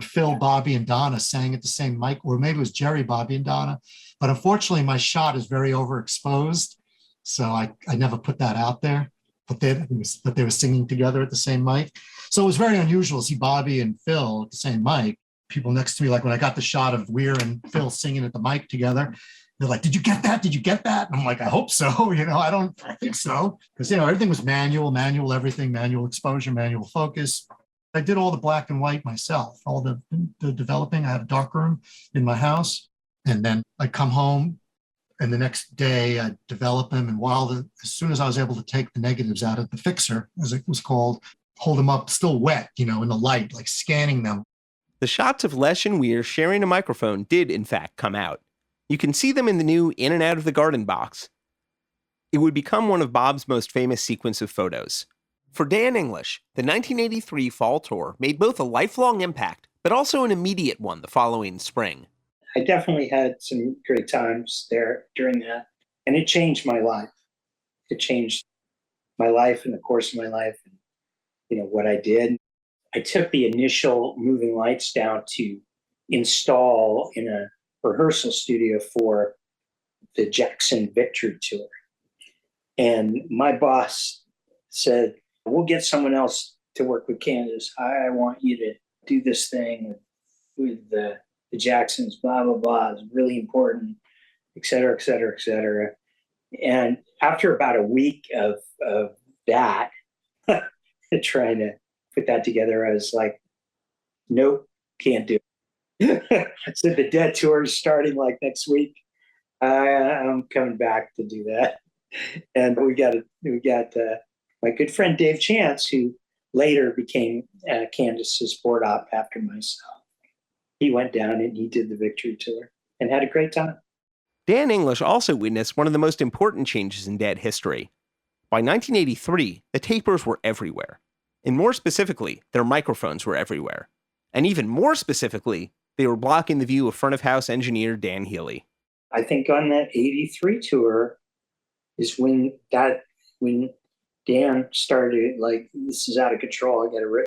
Phil, Bobby, and Donna sang at the same mic, or maybe it was Jerry, Bobby, and Donna. But unfortunately, my shot is very overexposed, so I never put that out there. But they were singing together at the same mic. So it was very unusual to see Bobby and Phil at the same mic. People next to me, like when I got the shot of Weir and Phil singing at the mic together, they're like, "Did you get that? Did you get that?" And I'm like, "I hope so." I think so. Because, everything was manual everything, manual exposure, manual focus. I did all the black and white myself, all the developing. I had a darkroom in my house. And then I'd come home, and the next day I'd develop them. And as soon as I was able to take the negatives out of the fixer, as it was called, hold them up still wet, in the light, like scanning them. The shots of Lesh and Weir sharing a microphone did, in fact, come out. You can see them in the new In and Out of the Garden box. It would become one of Bob's most famous sequence of photos. For Dan English, the 1983 fall tour made both a lifelong impact, but also an immediate one the following spring. I definitely had some great times there during that, and it changed my life. It changed my life and the course of my life, and what I did. I took the initial moving lights down to install in a rehearsal studio for the Jackson Victory Tour. And my boss said, "We'll get someone else to work with Candace. I want you to do this thing with the Jacksons, blah, blah, blah. It's really important, et cetera, et cetera, et cetera." And after about a week of that, trying to put that together, I was like, "Nope, can't do it." So the Dead tour is starting like next week. I'm coming back to do that. And we got my good friend Dave Chance, who later became Candace's board op after myself. He went down and he did the Victory Tour and had a great time. Dan English also witnessed one of the most important changes in Dead history. By 1983, the tapers were everywhere. And more specifically, their microphones were everywhere. And even more specifically, they were blocking the view of front-of-house engineer Dan Healy. I think on that 83 tour is when Dan started, like, this is out of control. I got to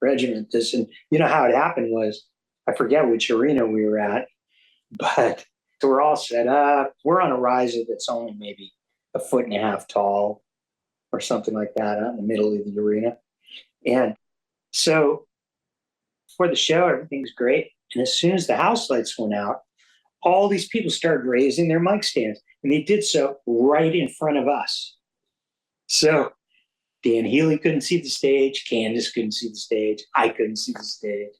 regiment this. And how it happened was, I forget which arena we were at, but we're all set up. We're on a riser that's only maybe 1.5 feet tall or something like that out in the middle of the arena. And so Before the show, everything's great. And as soon as the house lights went out, all these people started raising their mic stands. And they did so right in front of us. So Dan Healy couldn't see the stage. Candace couldn't see the stage. I couldn't see the stage.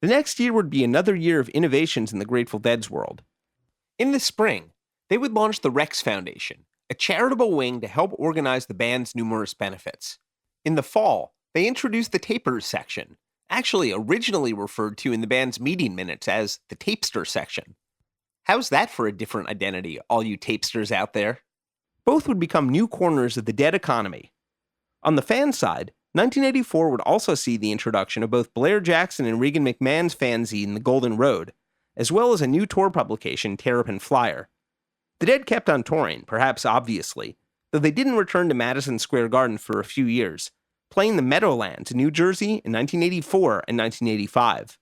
The next year would be another year of innovations in the Grateful Dead's world. In the spring, they would launch the Rex Foundation, a charitable wing to help organize the band's numerous benefits. In the fall, they introduced the Tapers section, actually originally referred to in the band's meeting minutes as the Tapester section. How's that for a different identity, all you tapesters out there? Both would become new corners of the Dead economy. On the fan side, 1984 would also see the introduction of both Blair Jackson and Regan McMahon's fanzine, The Golden Road, as well as a new tour publication, Terrapin Flyer. The Dead kept on touring, perhaps obviously, though they didn't return to Madison Square Garden for a few years, playing the Meadowlands in New Jersey in 1984 and 1985.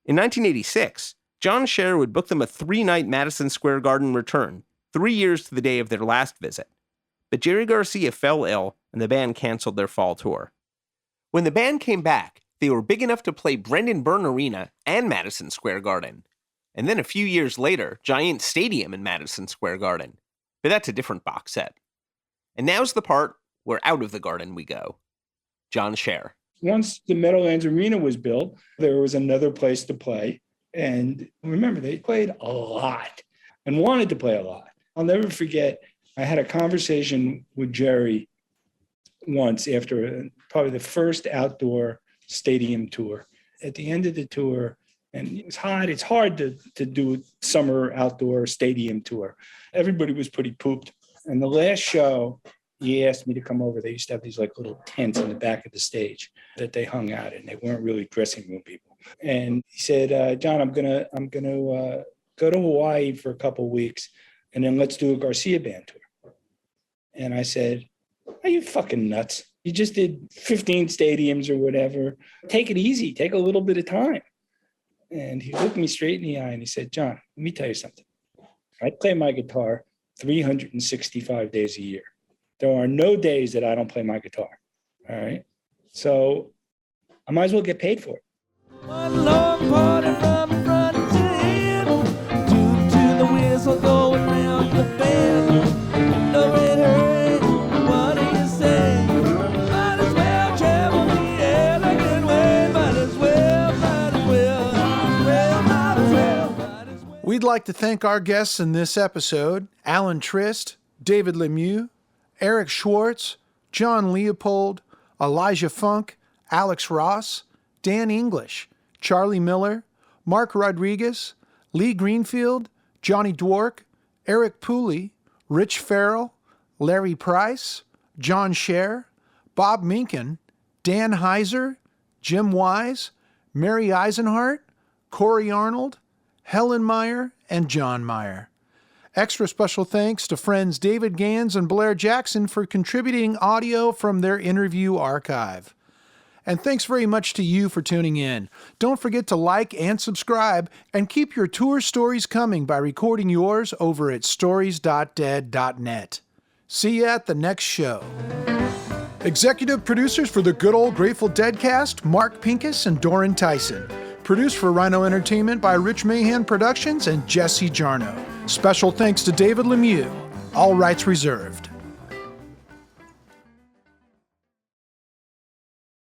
In 1986, John Scher would book them a 3-night Madison Square Garden return, 3 years to the day of their last visit. But Jerry Garcia fell ill, and the band canceled their fall tour. When the band came back, they were big enough to play Brendan Byrne Arena and Madison Square Garden. And then a few years later, Giant Stadium in Madison Square Garden. But that's a different box set. And now's the part where out of the garden we go. John Scher. Once the Meadowlands Arena was built, there was another place to play. And remember, they played a lot and wanted to play a lot. I'll never forget, I had a conversation with Jerry once after probably the first outdoor stadium tour. At the end of the tour, and it was hot, it's hard to do a summer outdoor stadium tour. Everybody was pretty pooped. And the last show, he asked me to come over. They used to have these like little tents in the back of the stage that they hung out in. They weren't really dressing room people. And he said, John, I'm gonna go to Hawaii for a couple of weeks, and then let's do a Garcia band tour. And I said, are you fucking nuts? You just did 15 stadiums or whatever. Take it easy. Take a little bit of time. And he looked me straight in the eye and he said, John, let me tell you something. I play my guitar 365 days a year. There are no days that I don't play my guitar. All right. So I might as well get paid for it. One long party from front to end, to the whistle going round the bend. No red hurry, what do you say? Might as well travel the elegant way. Might as well, might as well, might as well, might as well. We'd like to thank our guests in this episode, Alan Trist, David Lemieux, Eric Schwartz, John Leopold, Elijah Funk, Alix Ross, Dan English, Charlie Miller, Mark Rodriguez, Lee Greenfeld, Johnny Dwork, Eric Pooley, Rich Farrell, Larry Price, John Scher, Bob Minkin, Dan Heiser, Jim Wise, Mary Eisenhart, Corry Arnold, Helen Meyer, and John Meyer. Extra special thanks to friends David Gans and Blair Jackson for contributing audio from their interview archive. And thanks very much to you for tuning in. Don't forget to like and subscribe, and keep your tour stories coming by recording yours over at stories.dead.net. See you at the next show. Executive producers for the Good Old Grateful Deadcast, Mark Pincus and Doran Tyson. Produced for Rhino Entertainment by Rich Mahan Productions and Jesse Jarno. Special thanks to David Lemieux. All rights reserved.